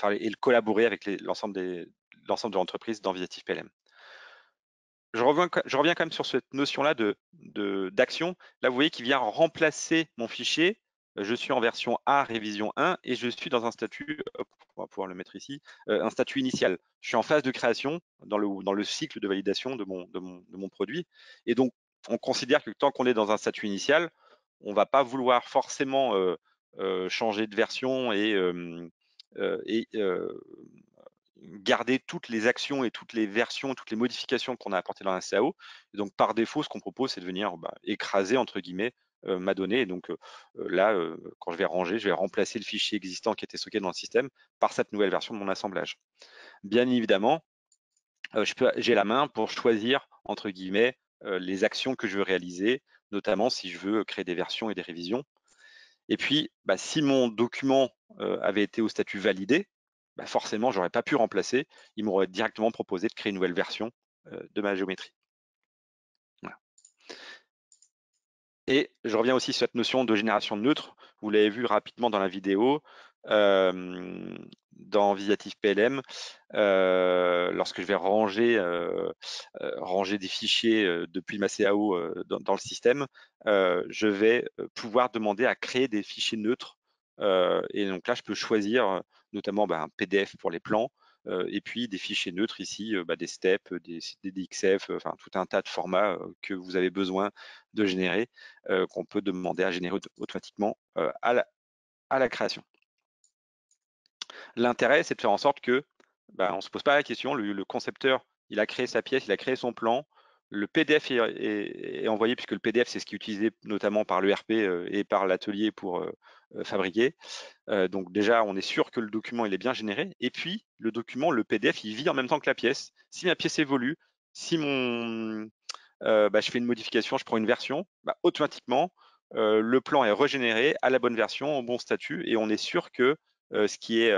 et collaborer avec l'ensemble de l'entreprise dans Visiative PLM. Je reviens quand même sur cette notion-là d'action. Là, vous voyez qu'il vient remplacer mon fichier. Je suis en version A, révision 1, et je suis dans un statut, on va pouvoir le mettre ici, un statut initial. Je suis en phase de création dans le cycle de validation de mon produit. Et donc, on considère que tant qu'on est dans un statut initial, on ne va pas vouloir forcément changer de version et garder toutes les actions et toutes les versions, toutes les modifications qu'on a apportées dans un CAO. Et donc, par défaut, ce qu'on propose, c'est de venir écraser, entre guillemets, ma donnée. Et donc là, quand je vais ranger, je vais remplacer le fichier existant qui était stocké dans le système par cette nouvelle version de mon assemblage. Bien évidemment, j'ai la main pour choisir, entre guillemets, les actions que je veux réaliser, notamment si je veux créer des versions et des révisions. Et puis, si mon document avait été au statut validé, forcément, je n'aurais pas pu remplacer. Il m'aurait directement proposé de créer une nouvelle version de ma géométrie. Voilà. Et je reviens aussi sur cette notion de génération neutre. Vous l'avez vu rapidement dans la vidéo. Dans Visiative PLM, lorsque je vais ranger des fichiers depuis ma CAO dans le système, je vais pouvoir demander à créer des fichiers neutres. Et donc là, je peux choisir notamment un PDF pour les plans, et puis des fichiers neutres ici, des steps, des DXF, enfin tout un tas de formats que vous avez besoin de générer, qu'on peut demander à générer automatiquement à la création. L'intérêt, c'est de faire en sorte que on ne se pose pas la question, le concepteur, il a créé sa pièce, il a créé son plan, le PDF est envoyé, puisque le PDF, c'est ce qui est utilisé notamment par l'ERP et par l'atelier pour fabriquer. Donc déjà, on est sûr que le document, il est bien généré. Et puis, le document, le PDF, il vit en même temps que la pièce. Si ma pièce évolue, si je fais une modification, je prends une version, automatiquement, le plan est régénéré à la bonne version, au bon statut, et on est sûr que ce qui est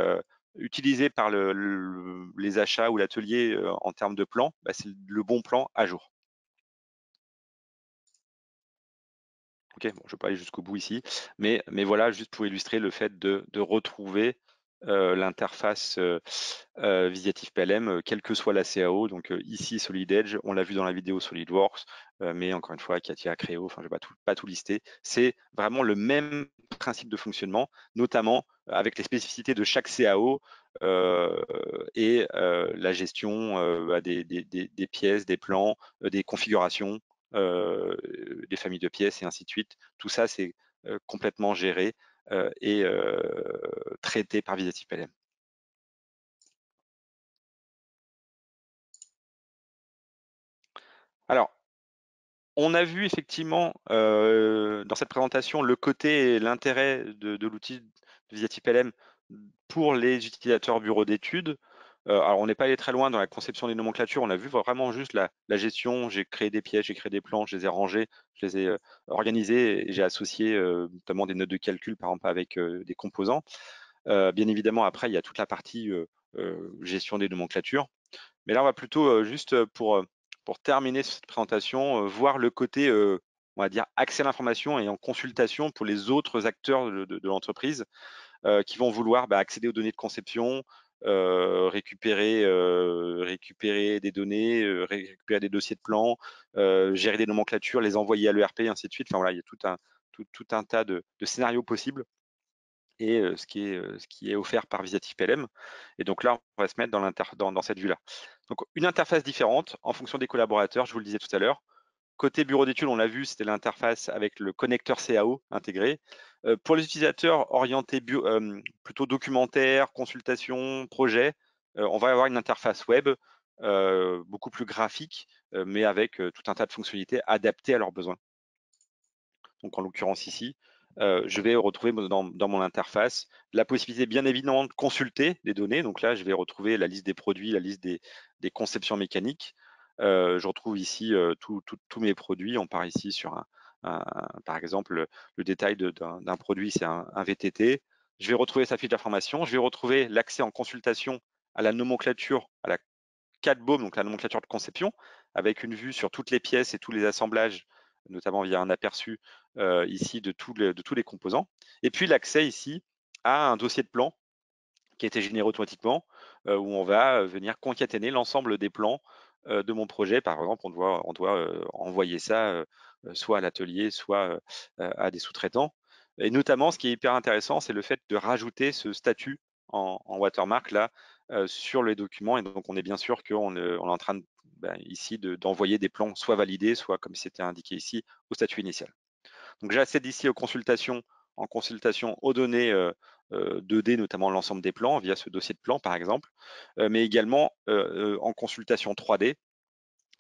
utilisé par les achats ou l'atelier en termes de plan, c'est le bon plan à jour. Ok, bon, je ne vais pas aller jusqu'au bout ici, mais voilà, juste pour illustrer le fait de retrouver l'interface Visiative PLM, quelle que soit la CAO. Donc ici, Solid Edge, on l'a vu dans la vidéo SolidWorks, mais encore une fois, Katia, Creo, enfin, je ne vais pas tout lister. C'est vraiment le même principe de fonctionnement, notamment avec les spécificités de chaque CAO et la gestion des pièces, des plans, des configurations, des familles de pièces et ainsi de suite. Tout ça, c'est complètement géré et traité par Visiative PLM. Alors, on a vu effectivement dans cette présentation le côté et l'intérêt de l'outil de Visiative PLM pour les utilisateurs bureaux d'études. Alors, on n'est pas allé très loin dans la conception des nomenclatures, on a vu vraiment juste la gestion. J'ai créé des pièces, j'ai créé des plans, je les ai rangés, je les ai organisés et j'ai associé notamment des notes de calcul, par exemple, avec des composants. Bien évidemment, après, il y a toute la partie gestion des nomenclatures. Mais là, on va plutôt juste pour terminer cette présentation, voir le côté, on va dire, accès à l'information et en consultation pour les autres acteurs de l'entreprise qui vont vouloir accéder aux données de conception, récupérer des données, récupérer des dossiers de plans, gérer des nomenclatures, les envoyer à l'ERP et ainsi de suite. Enfin voilà, il y a tout un tas de scénarios possibles et ce qui est offert par Visiatif PLM. Et donc là, on va se mettre dans cette vue-là. Donc une interface différente en fonction des collaborateurs, je vous le disais tout à l'heure. Côté bureau d'études, on l'a vu, c'était l'interface avec le connecteur CAO intégré. Pour les utilisateurs orientés plutôt documentaire, consultation, projet, on va avoir une interface web beaucoup plus graphique, mais avec tout un tas de fonctionnalités adaptées à leurs besoins. Donc en l'occurrence ici, je vais retrouver dans mon interface la possibilité bien évidemment de consulter les données. Donc là, je vais retrouver la liste des produits, la liste des conceptions mécaniques. Je retrouve ici tous mes produits. On part ici sur par exemple, le détail d'un produit, c'est un VTT. Je vais retrouver sa fiche d'information. Je vais retrouver l'accès en consultation à la nomenclature, à la CAD-BOM, donc la nomenclature de conception, avec une vue sur toutes les pièces et tous les assemblages, notamment via un aperçu ici de tous les composants. Et puis l'accès ici à un dossier de plan qui a été généré automatiquement, où on va venir concaténer l'ensemble des plans de mon projet. Par exemple, on doit envoyer ça soit à l'atelier, soit à des sous-traitants. Et notamment, ce qui est hyper intéressant, c'est le fait de rajouter ce statut en watermark là sur les documents. Et donc, on est bien sûr qu'on est en train ici d'envoyer des plans soit validés, soit comme c'était indiqué ici, au statut initial. Donc, j'accède ici en consultation aux données 2D, notamment l'ensemble des plans via ce dossier de plan par exemple, mais également en consultation 3D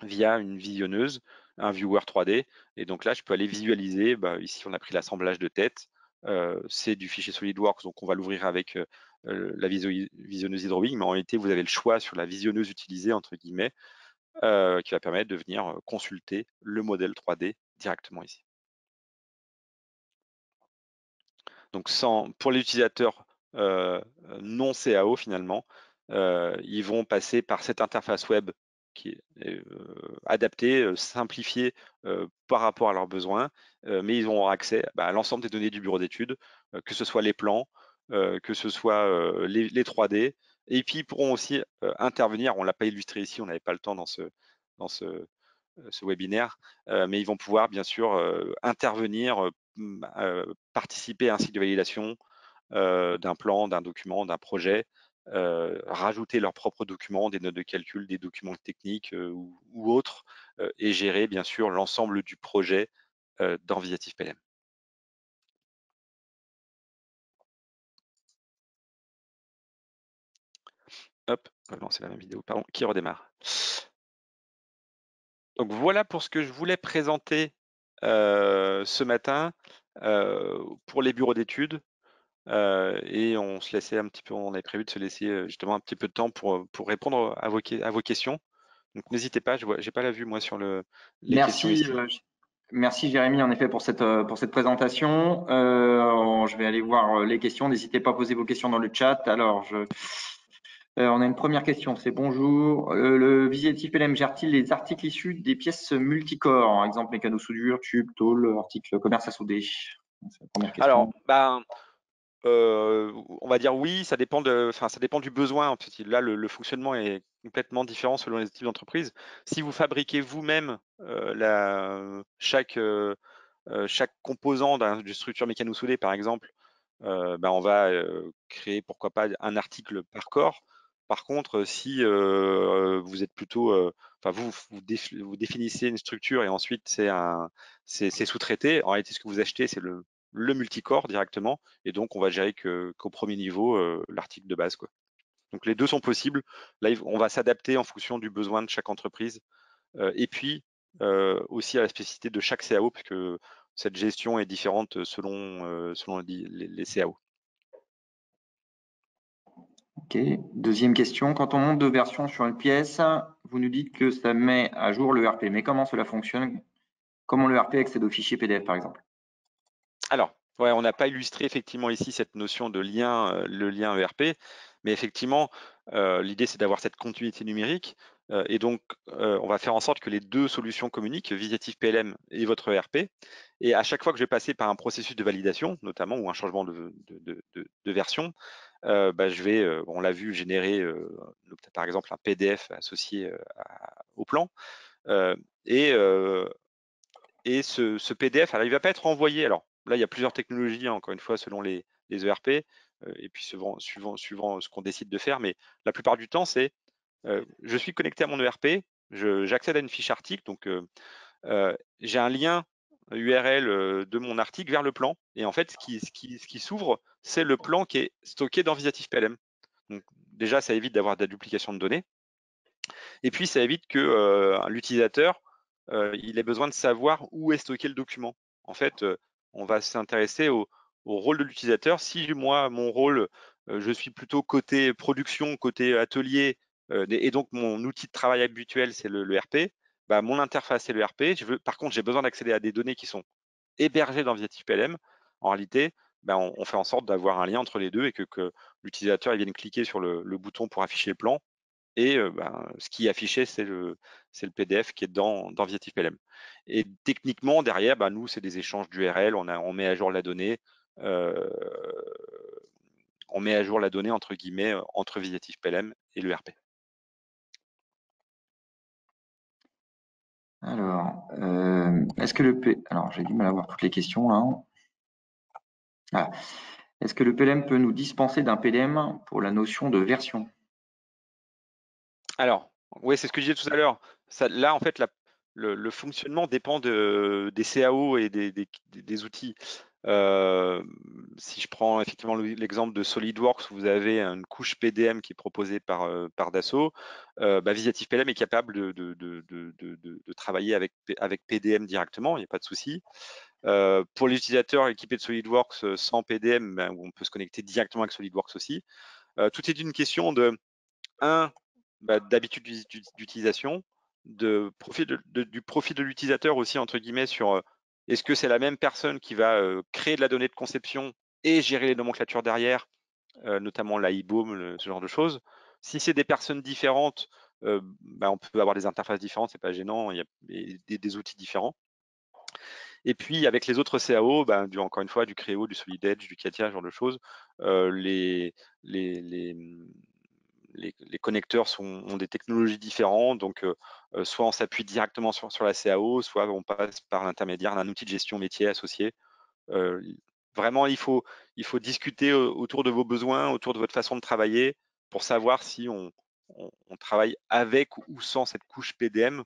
via une visionneuse, un viewer 3D. Et donc là, je peux aller visualiser. Ici, on a pris l'assemblage de tête. C'est du fichier SolidWorks, donc on va l'ouvrir avec la visionneuse hydraulique, mais en réalité, vous avez le choix sur la visionneuse utilisée, entre guillemets, qui va permettre de venir consulter le modèle 3D directement ici. Donc pour les utilisateurs non CAO finalement, ils vont passer par cette interface web qui est adaptée, simplifiée par rapport à leurs besoins, mais ils auront accès à l'ensemble des données du bureau d'études, que ce soit les plans, que ce soit les 3D, et puis ils pourront aussi intervenir, on ne l'a pas illustré ici, on n'avait pas le temps dans ce webinaire, mais ils vont pouvoir bien sûr intervenir, participer à un cycle de validation d'un plan, d'un document, d'un projet, rajouter leurs propres documents, des notes de calcul, des documents techniques ou autres, et gérer bien sûr l'ensemble du projet dans Visiatif PLM. Hop, non, c'est la même vidéo, pardon, qui redémarre. Donc voilà pour ce que je voulais présenter ce matin pour les bureaux d'études. Et on se laissait un petit peu, on avait prévu de se laisser justement un petit peu de temps pour répondre à vos questions. Donc n'hésitez pas, j'ai pas la vue moi sur les questions ici. Merci Jérémy en effet pour cette présentation. Je vais aller voir les questions. N'hésitez pas à poser vos questions dans le chat. Alors on a une première question, c'est bonjour. Le Visiatif PLM gère-t-il les articles issus des pièces multicorps, par exemple mécano soudure, tube, tôle, articles commerce à souder? C'est la première question. Alors, on va dire oui, ça dépend du besoin. En fait, là, le fonctionnement est complètement différent selon les types d'entreprise. Si vous fabriquez vous-même chaque composant d'une structure mécano-soudée, par exemple, on va créer, pourquoi pas, un article par corps. Par contre, si vous êtes plutôt, vous définissez une structure et ensuite c'est sous-traité, en réalité, ce que vous achetez, c'est le multicorps directement, et donc on va gérer qu'au premier niveau l'article de base, quoi. Donc les deux sont possibles. Là, on va s'adapter en fonction du besoin de chaque entreprise, et puis aussi à la spécificité de chaque CAO, parce que cette gestion est différente selon les CAO. Ok, deuxième question. Quand on monte de version sur une pièce, vous nous dites que ça met à jour le RP. Mais comment cela fonctionne? Comment le RP accède aux fichiers PDF, par exemple? Alors, ouais, on n'a pas illustré effectivement ici cette notion de lien, le lien ERP, mais effectivement, l'idée c'est d'avoir cette continuité numérique, et donc on va faire en sorte que les deux solutions communiquent, Visiatif PLM et votre ERP, et à chaque fois que je vais passer par un processus de validation, notamment, ou un changement de version, je vais, on l'a vu, générer par exemple un PDF associé au plan, et ce PDF, alors il ne va pas être envoyé. Alors là, il y a plusieurs technologies, encore une fois, selon les les ERP, et puis suivant ce qu'on décide de faire. Mais la plupart du temps, c'est je suis connecté à mon ERP, j'accède à une fiche article, donc j'ai un lien URL de mon article vers le plan. Et en fait, ce qui s'ouvre, c'est le plan qui est stocké dans Visatif PLM. Donc déjà, ça évite d'avoir de la duplication de données. Et puis, ça évite que l'utilisateur il ait besoin de savoir où est stocké le document. En fait, on va s'intéresser au rôle de l'utilisateur. Si moi, mon rôle, je suis plutôt côté production, côté atelier, et donc mon outil de travail habituel, c'est le RP, bah, mon interface, c'est le RP. Par contre, j'ai besoin d'accéder à des données qui sont hébergées dans Visatif PLM. En réalité, bah, on fait en sorte d'avoir un lien entre les deux et que l'utilisateur vienne cliquer sur le bouton pour afficher le plan. Et ce qui est affiché, c'est le PDF qui est dans Visatif PLM. Et techniquement, derrière, nous, c'est des échanges d'URL, on met à jour la donnée, entre guillemets, entre Visatif PLM et l'ERP. Alors, est-ce que alors j'ai du mal à voir toutes les questions là. Ah. Est-ce que le PLM peut nous dispenser d'un PDM pour la notion de version? Alors, oui, c'est ce que je disais tout à l'heure. Là, en fait, le fonctionnement dépend des CAO et des outils. Si je prends effectivement l'exemple de SolidWorks, où vous avez une couche PDM qui est proposée par Dassault, Visatif PLM est capable de travailler avec PDM directement, il n'y a pas de souci. Pour les utilisateurs équipés de SolidWorks sans PDM, on peut se connecter directement avec SolidWorks aussi. Tout est une question d'habitude d'utilisation, du profil de l'utilisateur aussi, entre guillemets, sur est-ce que c'est la même personne qui va créer de la donnée de conception et gérer les nomenclatures derrière, notamment la IBOM, ce genre de choses. Si c'est des personnes différentes, on peut avoir des interfaces différentes, c'est pas gênant, il y a des outils différents. Et puis avec les autres CAO, encore une fois, du Creo, du Solid Edge, du CATIA, ce genre de choses, les connecteurs ont des technologies différentes, donc soit on s'appuie directement sur la CAO, soit on passe par l'intermédiaire d'un outil de gestion métier associé. Vraiment, il faut discuter autour de vos besoins, autour de votre façon de travailler, pour savoir si on travaille avec ou sans cette couche PDM.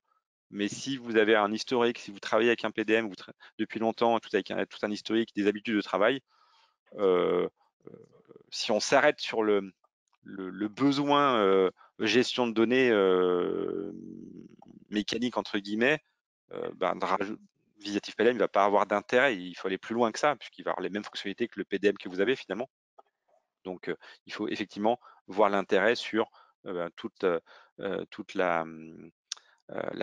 Mais si vous avez un historique, si vous travaillez avec un PDM depuis longtemps, tout un historique, des habitudes de travail, si on s'arrête sur le besoin gestion de données mécanique, entre guillemets, Visatif PLM ne va pas avoir d'intérêt, il faut aller plus loin que ça, puisqu'il va avoir les mêmes fonctionnalités que le PDM que vous avez finalement. Donc, il faut effectivement voir l'intérêt sur toute la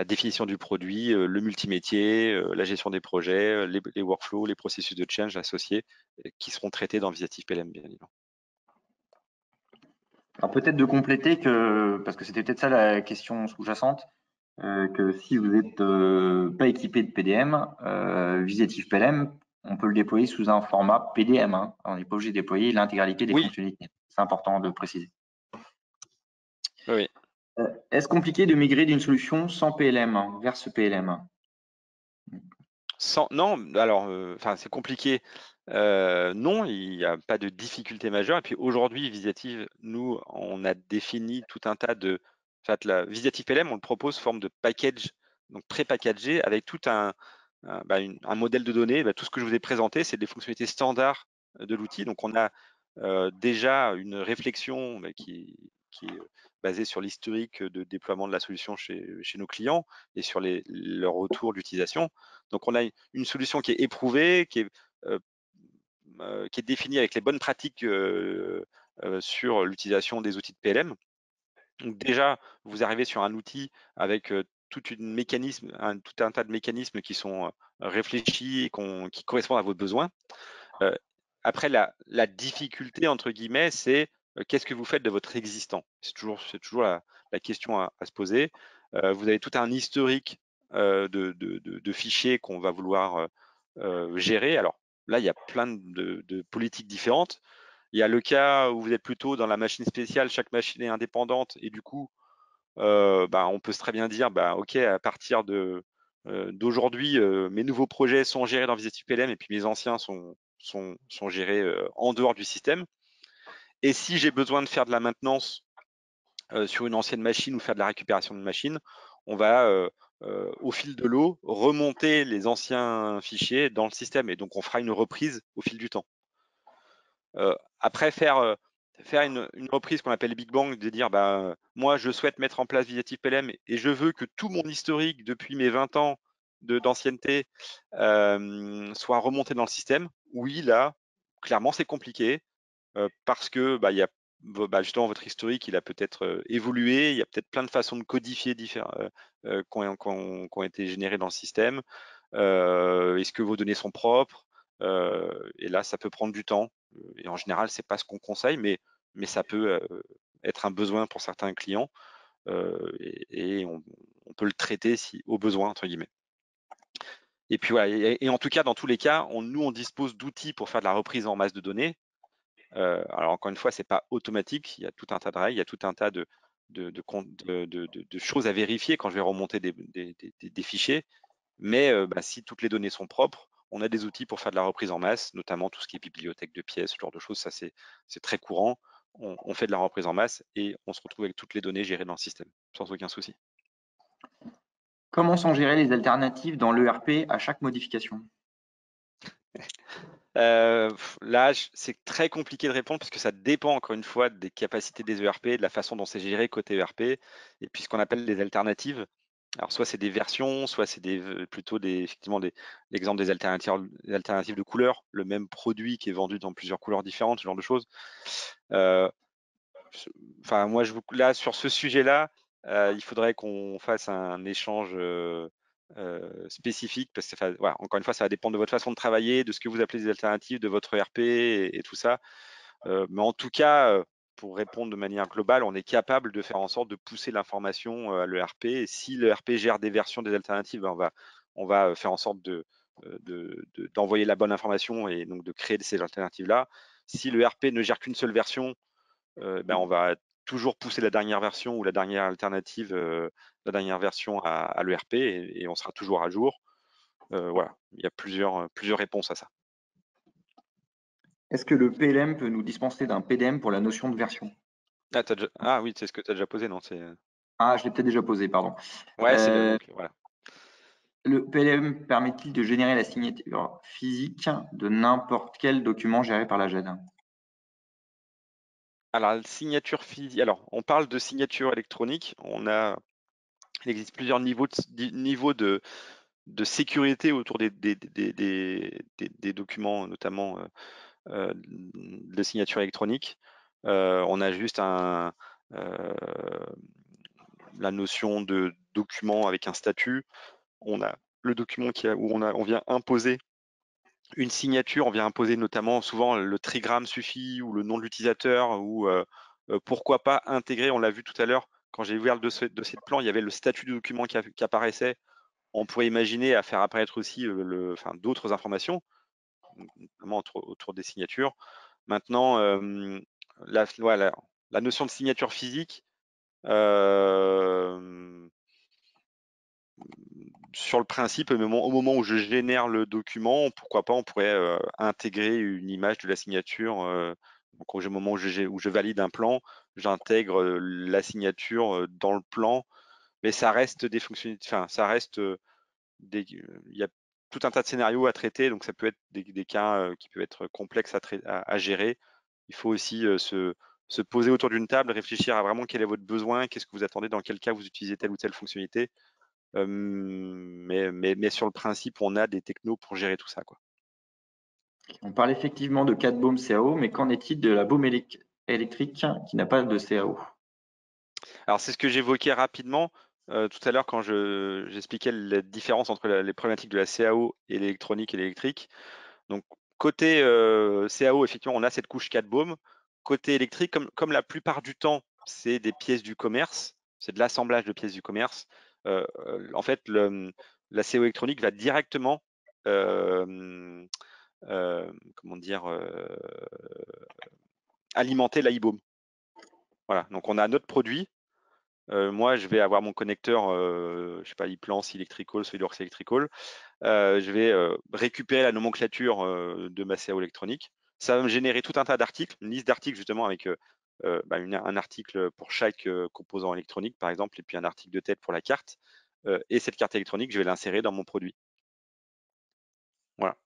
définition du produit, le multimétier, la gestion des projets, les workflows, les processus de change associés qui seront traités dans Visatif PLM, bien évidemment. Alors peut-être de compléter parce que c'était peut-être ça la question sous-jacente, que si vous n'êtes pas équipé de PDM, Visatif PLM, on peut le déployer sous un format PDM. Hein. On n'est pas obligé de déployer l'intégralité des fonctionnalités. C'est important de préciser. Oui. Est-ce compliqué de migrer d'une solution sans PLM vers ce PLM? Non, alors, c'est compliqué. Non, il n'y a pas de difficulté majeure. Et puis aujourd'hui, Visatif, nous, on a défini tout un tas de. La Visatif PLM, on le propose sous forme de package, donc pré-packagé, avec tout un modèle de données. Tout ce que je vous ai présenté, c'est des fonctionnalités standards de l'outil. Donc on a déjà une réflexion qui est basée sur l'historique de déploiement de la solution chez nos clients et sur leur retour d'utilisation. Donc on a une solution qui est éprouvée, qui est définie avec les bonnes pratiques sur l'utilisation des outils de PLM. Donc déjà, vous arrivez sur un outil avec tout un tas de mécanismes qui sont réfléchis et qui correspondent à vos besoins. Après, la difficulté, entre guillemets, c'est qu'est-ce que vous faites de votre existant? C'est toujours la question à se poser. Vous avez tout un historique de fichiers qu'on va vouloir gérer. Alors là, il y a plein de politiques différentes. Il y a le cas où vous êtes plutôt dans la machine spéciale, chaque machine est indépendante et du coup, on peut très bien dire, ok, à partir d'aujourd'hui, mes nouveaux projets sont gérés dans Visatif PLM et puis mes anciens sont sont gérés en dehors du système. Et si j'ai besoin de faire de la maintenance sur une ancienne machine ou faire de la récupération de machine, on va au fil de l'eau remonter les anciens fichiers dans le système, et donc on fera une reprise au fil du temps. Après, faire une reprise qu'on appelle Big Bang, de dire moi je souhaite mettre en place Visatif PLM et je veux que tout mon historique depuis mes 20 ans d'ancienneté soit remonté dans le système. Oui, là, clairement c'est compliqué parce que il y a justement votre historique, il a peut-être évolué, il y a peut-être plein de façons de codifier différents qui ont été générées dans le système. Est-ce que vos données sont propres? Et là, ça peut prendre du temps. Et en général, c'est pas ce qu'on conseille, mais ça peut être un besoin pour certains clients et on peut le traiter au besoin, entre guillemets. Et puis voilà, et en tout cas, dans tous les cas, nous, on dispose d'outils pour faire de la reprise en masse de données. Alors encore une fois, c'est pas automatique, il y a tout un tas de règles, il y a tout un tas de choses à vérifier quand je vais remonter des fichiers. Mais si toutes les données sont propres, on a des outils pour faire de la reprise en masse, notamment tout ce qui est bibliothèque de pièces, ce genre de choses. Ça, c'est très courant. On fait de la reprise en masse et on se retrouve avec toutes les données gérées dans le système, sans aucun souci. Comment sont gérées les alternatives dans l'ERP à chaque modification? Là, c'est très compliqué de répondre parce que ça dépend encore une fois des capacités des ERP, de la façon dont c'est géré côté ERP, et puis ce qu'on appelle les alternatives. Alors soit c'est des versions, soit c'est plutôt effectivement l'exemple des alternatives de couleurs, le même produit qui est vendu dans plusieurs couleurs différentes, ce genre de choses. Enfin, moi, là, sur ce sujet-là, il faudrait qu'on fasse un échange spécifique parce que, voilà, encore une fois, ça va dépendre de votre façon de travailler, de ce que vous appelez des alternatives, de votre ERP et tout ça. Mais en tout cas, pour répondre de manière globale, on est capable de faire en sorte de pousser l'information à l'ERP. Et si l'ERP gère des versions des alternatives, on va faire en sorte d'envoyer la bonne information et donc de créer ces alternatives-là. Si l'ERP ne gère qu'une seule version, on va toujours pousser la dernière version ou la dernière alternative, la dernière version à l'ERP et on sera toujours à jour. Voilà, il y a plusieurs réponses à ça. Est-ce que le PLM peut nous dispenser d'un PDM pour la notion de version? Oui, c'est ce que tu as déjà posé, non? Ah, je l'ai peut-être déjà posé, pardon. Ouais, donc, voilà. Le PLM permet-il de générer la signature physique de n'importe quel document géré par la GED? Alors, la signature physique. Alors, on parle de signature électronique. Il existe plusieurs niveaux de sécurité autour des documents, notamment de signature électronique. On a juste la notion de document avec un statut. On a le document où on vient imposer une signature, on vient imposer notamment, souvent le trigramme suffit ou le nom de l'utilisateur ou pourquoi pas intégrer, on l'a vu tout à l'heure, quand j'ai ouvert le dossier de plan, il y avait le statut du document qui apparaissait. On pourrait imaginer à faire apparaître aussi d'autres informations, notamment autour des signatures. Maintenant, la notion de signature physique, sur le principe, au moment où je génère le document, pourquoi pas, on pourrait intégrer une image de la signature. Donc au moment où je valide un plan, j'intègre la signature dans le plan, mais ça reste des fonctionnalités. Enfin, ça reste il y a tout un tas de scénarios à traiter, donc ça peut être des cas qui peuvent être complexes à gérer. Il faut aussi se poser autour d'une table, réfléchir à vraiment quel est votre besoin, qu'est-ce que vous attendez, dans quel cas vous utilisez telle ou telle fonctionnalité. Mais sur le principe, on a des technos pour gérer tout ça, quoi. On parle effectivement de cas de baume CAO, mais qu'en est-il de la baume électrique qui n'a pas de CAO? Alors, c'est ce que j'évoquais rapidement tout à l'heure quand j'expliquais la différence entre les problématiques de la CAO et l'électronique et l'électrique. Donc, côté CAO, effectivement, on a cette couche 4 baume. Côté électrique, comme la plupart du temps, c'est des pièces du commerce, c'est de l'assemblage de pièces du commerce. En fait, la CAO électronique va directement alimenter l'IBOM. Voilà, donc on a notre produit moi, je vais avoir mon connecteur, je sais pas, ePlans, Electrical, SolidWorks Electrical. Je vais récupérer la nomenclature de ma CAO électronique. Ça va me générer tout un tas d'articles, une liste d'articles justement avec un article pour chaque composant électronique, par exemple, et puis un article de tête pour la carte. Et cette carte électronique, je vais l'insérer dans mon produit. Voilà.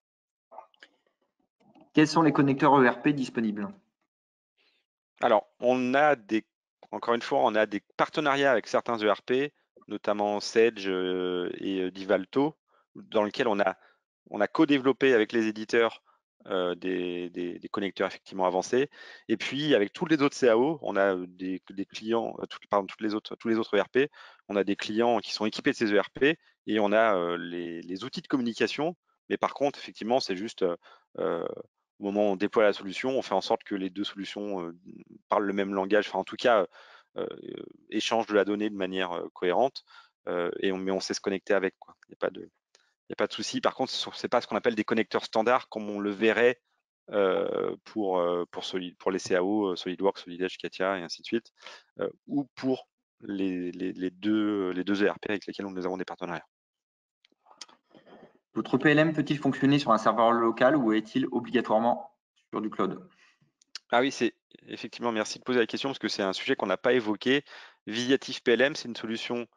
Quels sont les connecteurs ERP disponibles? Alors, encore une fois, on a des partenariats avec certains ERP, notamment Sage et Divalto, dans lesquels on a co-développé avec les éditeurs des connecteurs effectivement avancés. Et puis, avec tous les autres CAO, on a des clients, tous les autres ERP, on a des clients qui sont équipés de ces ERP et on a les outils de communication. Mais par contre, effectivement, c'est juste au moment où on déploie la solution, on fait en sorte que les deux solutions parlent le même langage, enfin en tout cas échangent de la donnée de manière cohérente, mais on sait se connecter avec, quoi. Il n'y a pas de souci. Par contre, c'est pas ce qu'on appelle des connecteurs standards comme on le verrait pour les CAO, SolidWorks, SolidEdge, CATIA et ainsi de suite, ou pour les deux ERP avec lesquels nous avons des partenariats. Votre PLM peut-il fonctionner sur un serveur local ou est-il obligatoirement sur du cloud? Ah oui, effectivement, merci de poser la question parce que c'est un sujet qu'on n'a pas évoqué. Visiative PLM, c'est une solution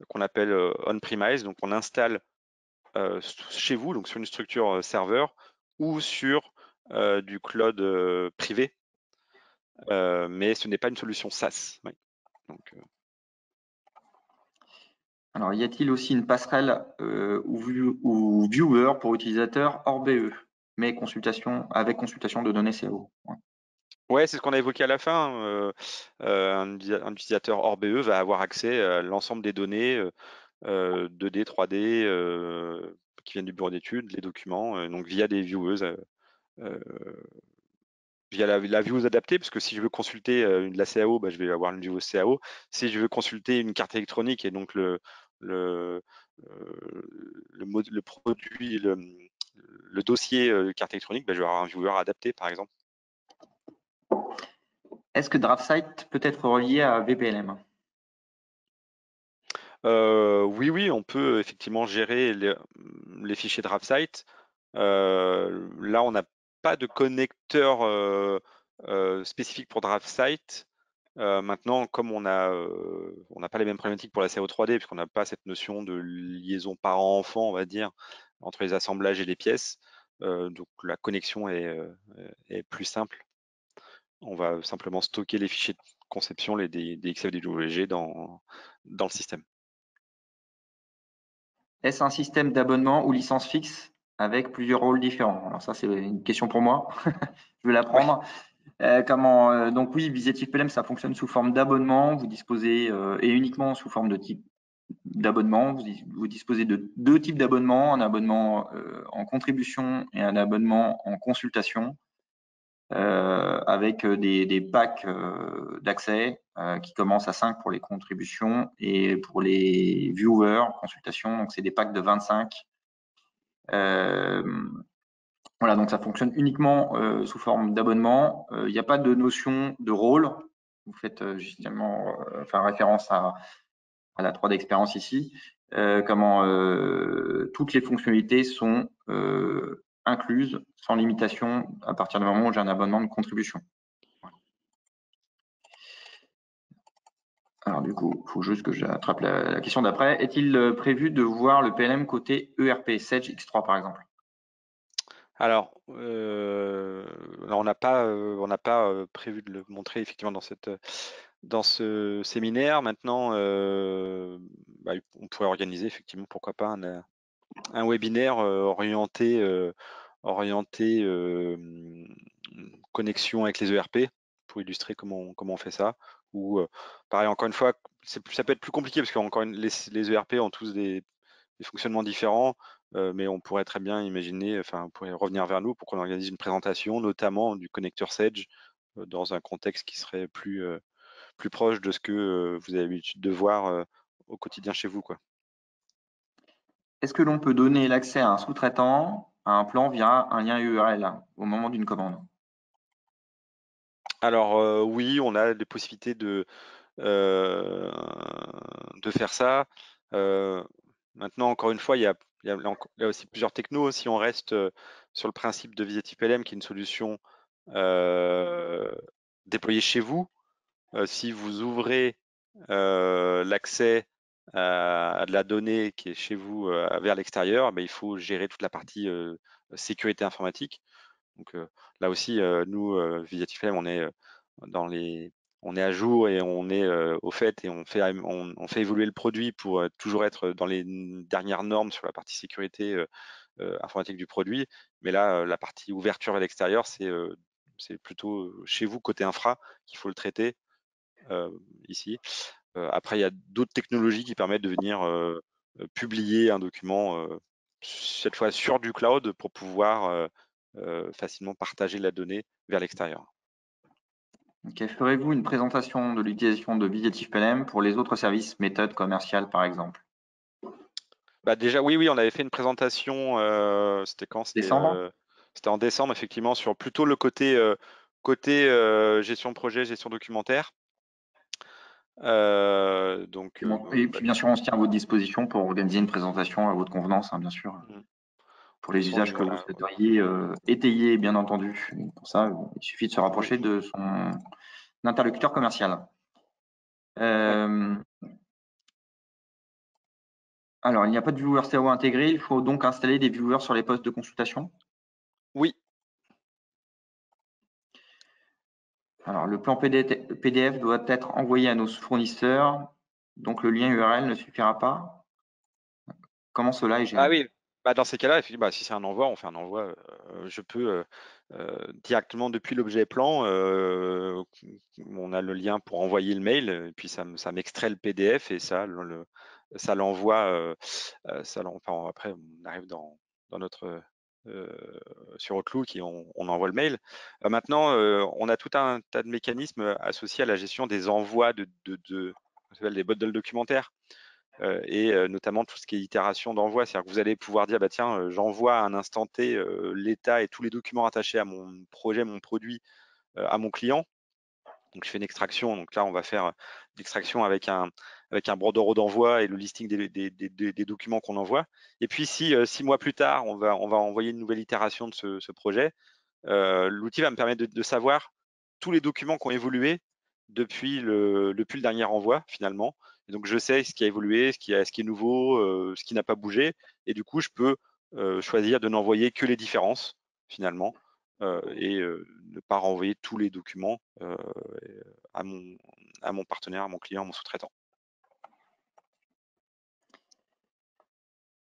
qu'on appelle on-premise, donc on installe chez vous, donc sur une structure serveur ou sur du cloud privé, mais ce n'est pas une solution SaaS. Oui. Donc, Alors, y a-t-il aussi une passerelle ou viewer pour utilisateurs hors BE, mais avec consultation de données CO? Ouais, c'est ce qu'on a évoqué à la fin. Un utilisateur hors BE va avoir accès à l'ensemble des données 2D, 3D qui viennent du bureau d'études, les documents, donc via des viewers, via la vieweuse adaptée, parce que si je veux consulter la CAO, je vais avoir une vieweuse CAO. Si je veux consulter une carte électronique et donc le produit, le dossier carte électronique, je vais avoir un viewer adapté, par exemple. Est-ce que DraftSight peut être relié à VPLM? Oui, on peut effectivement gérer les fichiers DraftSight. Là, on n'a pas de connecteur spécifique pour DraftSight. Maintenant, comme on n'a pas les mêmes problématiques pour la CO3D, puisqu'on n'a pas cette notion de liaison parent-enfant, on va dire, entre les assemblages et les pièces, donc la connexion est plus simple. On va simplement stocker les fichiers de conception, les DXF, des WG dans le système. Est-ce un système d'abonnement ou licence fixe avec plusieurs rôles différents? Alors ça, c'est une question pour moi. Je vais la prendre. Ouais. Donc oui, Visiative PLM, ça fonctionne sous forme d'abonnement. Vous disposez, et uniquement sous forme de type d'abonnement. Vous disposez de deux types d'abonnements, un abonnement en contribution et un abonnement en consultation, avec des packs d'accès qui commencent à 5 pour les contributions et pour les viewers consultation, donc c'est des packs de 25. Voilà, donc ça fonctionne uniquement sous forme d'abonnement. Il n'y a pas de notion de rôle. Vous faites justement référence à la 3D Experience ici. Toutes les fonctionnalités sont incluses sans limitation à partir du moment où j'ai un abonnement de contribution. Alors du coup, il faut juste que j'attrape la question d'après. Est-il prévu de voir le PLM côté ERP, Sage X3 par exemple? Alors, on n'a pas prévu de le montrer effectivement dans ce séminaire. Maintenant, on pourrait organiser effectivement, pourquoi pas, un webinaire orienté connexion avec les ERP pour illustrer comment on fait ça. Ou pareil, encore une fois, ça peut être plus compliqué parce que les ERP ont tous des fonctionnements différents, mais on pourrait très bien imaginer, vous pourrez revenir vers nous pour qu'on organise une présentation, notamment du connecteur Sage, dans un contexte qui serait plus proche de ce que vous avez l'habitude de voir au quotidien chez vous, quoi. Est-ce que l'on peut donner l'accès à un sous-traitant à un plan via un lien URL au moment d'une commande? Alors oui, on a des possibilités faire ça. Maintenant, encore une fois, il y a aussi plusieurs technos. Si on reste sur le principe de VisiTip PLM, qui est une solution déployée chez vous, si vous ouvrez l'accès à de la donnée qui est chez vous vers l'extérieur, il faut gérer toute la partie sécurité informatique. Donc là aussi, nous, VisiTip PLM, on est à jour et on est au fait et on fait évoluer le produit pour toujours être dans les dernières normes sur la partie sécurité informatique du produit. Mais là, la partie ouverture vers l'extérieur, c'est plutôt chez vous, côté infra, qu'il faut le traiter ici. Après, il y a d'autres technologies qui permettent de venir publier un document, cette fois sur du cloud, pour pouvoir facilement partager la donnée vers l'extérieur. Okay. Ferez-vous une présentation de l'utilisation de VisiTip PLM pour les autres services, méthodes commerciales par exemple? Déjà, oui, on avait fait une présentation, c'était quand? C'était en décembre, effectivement, sur plutôt le côté gestion de projet, gestion documentaire. Et puis bien sûr, on se tient à votre disposition pour organiser une présentation à votre convenance, hein, bien sûr, pour les usages que vous souhaiteriez étayer, bien entendu. Et pour ça, il suffit de se rapprocher de son interlocuteur commercial. Alors, il n'y a pas de viewer STO intégré, il faut donc installer des viewers sur les postes de consultation? Oui. Alors, le plan PDF doit être envoyé à nos fournisseurs, donc le lien URL ne suffira pas. Comment cela est géré? Ah oui, dans ces cas-là, si c'est un envoi, on fait un envoi. Je peux directement depuis l'objet plan, on a le lien pour envoyer le mail, et puis ça m'extrait le PDF et ça l'envoie. Après, on arrive dans notre sur Outlook et on envoie le mail. Maintenant, on a tout un tas de mécanismes associés à la gestion des envois on s'appelle des bundles documentaires. Et notamment tout ce qui est itération d'envoi, c'est-à-dire que vous allez pouvoir dire tiens, j'envoie à un instant T l'état et tous les documents attachés à mon projet, mon produit à mon client. Donc je fais une extraction, donc là on va faire l'extraction avec un bordereau d'envoi et le listing des documents qu'on envoie. Et puis si 6 mois plus tard on va envoyer une nouvelle itération de ce projet, l'outil va me permettre de savoir tous les documents qui ont évolué depuis le dernier envoi finalement. Et donc je sais ce qui a évolué, ce qui est nouveau, ce qui n'a pas bougé. Et du coup, je peux choisir de n'envoyer que les différences finalement et ne pas renvoyer tous les documents à mon partenaire, à mon client, à mon sous-traitant.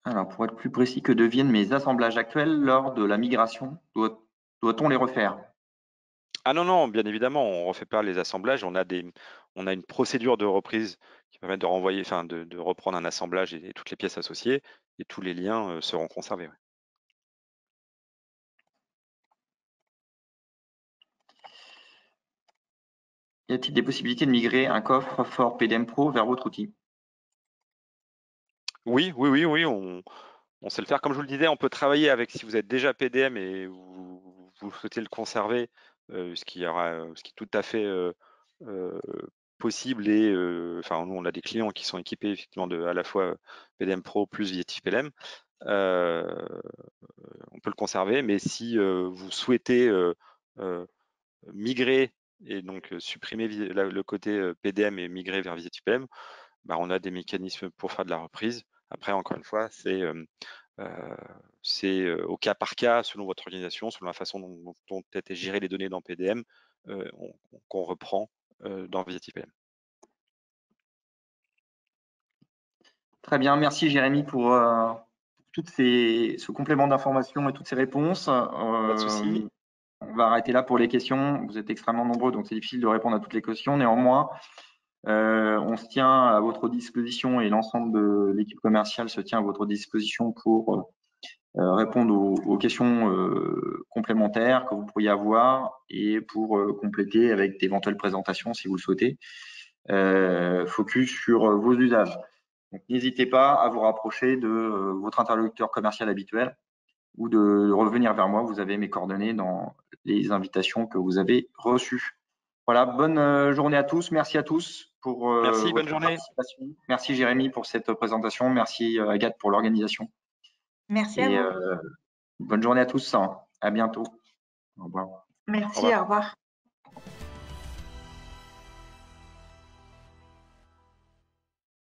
Alors, pour être plus précis, que deviennent mes assemblages actuels lors de la migration? Doit-on les refaire? Ah non, bien évidemment, on ne refait pas les assemblages. On a une procédure de reprise qui permet de renvoyer, de reprendre un assemblage et toutes les pièces associées, et tous les liens seront conservés. Ouais. Y a-t-il des possibilités de migrer un coffre fort PDM Pro vers votre outil? Oui, on sait le faire. Comme je vous le disais, on peut travailler avec, si vous êtes déjà PDM et vous souhaitez le conserver, ce qui est tout à fait possible. Et nous, on a des clients qui sont équipés effectivement à la fois PDM Pro plus VisiTip PLM. On peut le conserver, mais si vous souhaitez migrer et donc supprimer le côté PDM et migrer vers VisiTip PLM, on a des mécanismes pour faire de la reprise. Après, encore une fois, c'est au cas par cas, selon votre organisation, selon la façon dont ont été gérées les données dans PDM, qu'on reprend dans VisiTip PLM. Très bien, merci Jérémy pour ce complément d'information et toutes ces réponses. Pas de souci. On va arrêter là pour les questions. Vous êtes extrêmement nombreux, donc c'est difficile de répondre à toutes les questions. Néanmoins, on se tient à votre disposition et l'ensemble de l'équipe commerciale se tient à votre disposition pour répondre aux questions complémentaires que vous pourriez avoir et pour compléter avec d'éventuelles présentations si vous le souhaitez. Focus sur vos usages. Donc, n'hésitez pas à vous rapprocher de votre interlocuteur commercial habituel ou de revenir vers moi. Vous avez mes coordonnées dans les invitations que vous avez reçues. Voilà, bonne journée à tous. Merci à tous pour Merci, votre bonne journée. participation. Merci Jérémy pour cette présentation. Merci Agathe pour l'organisation. Merci Et à vous. bonne journée à tous. À bientôt. Au revoir. Merci, Au revoir. au revoir.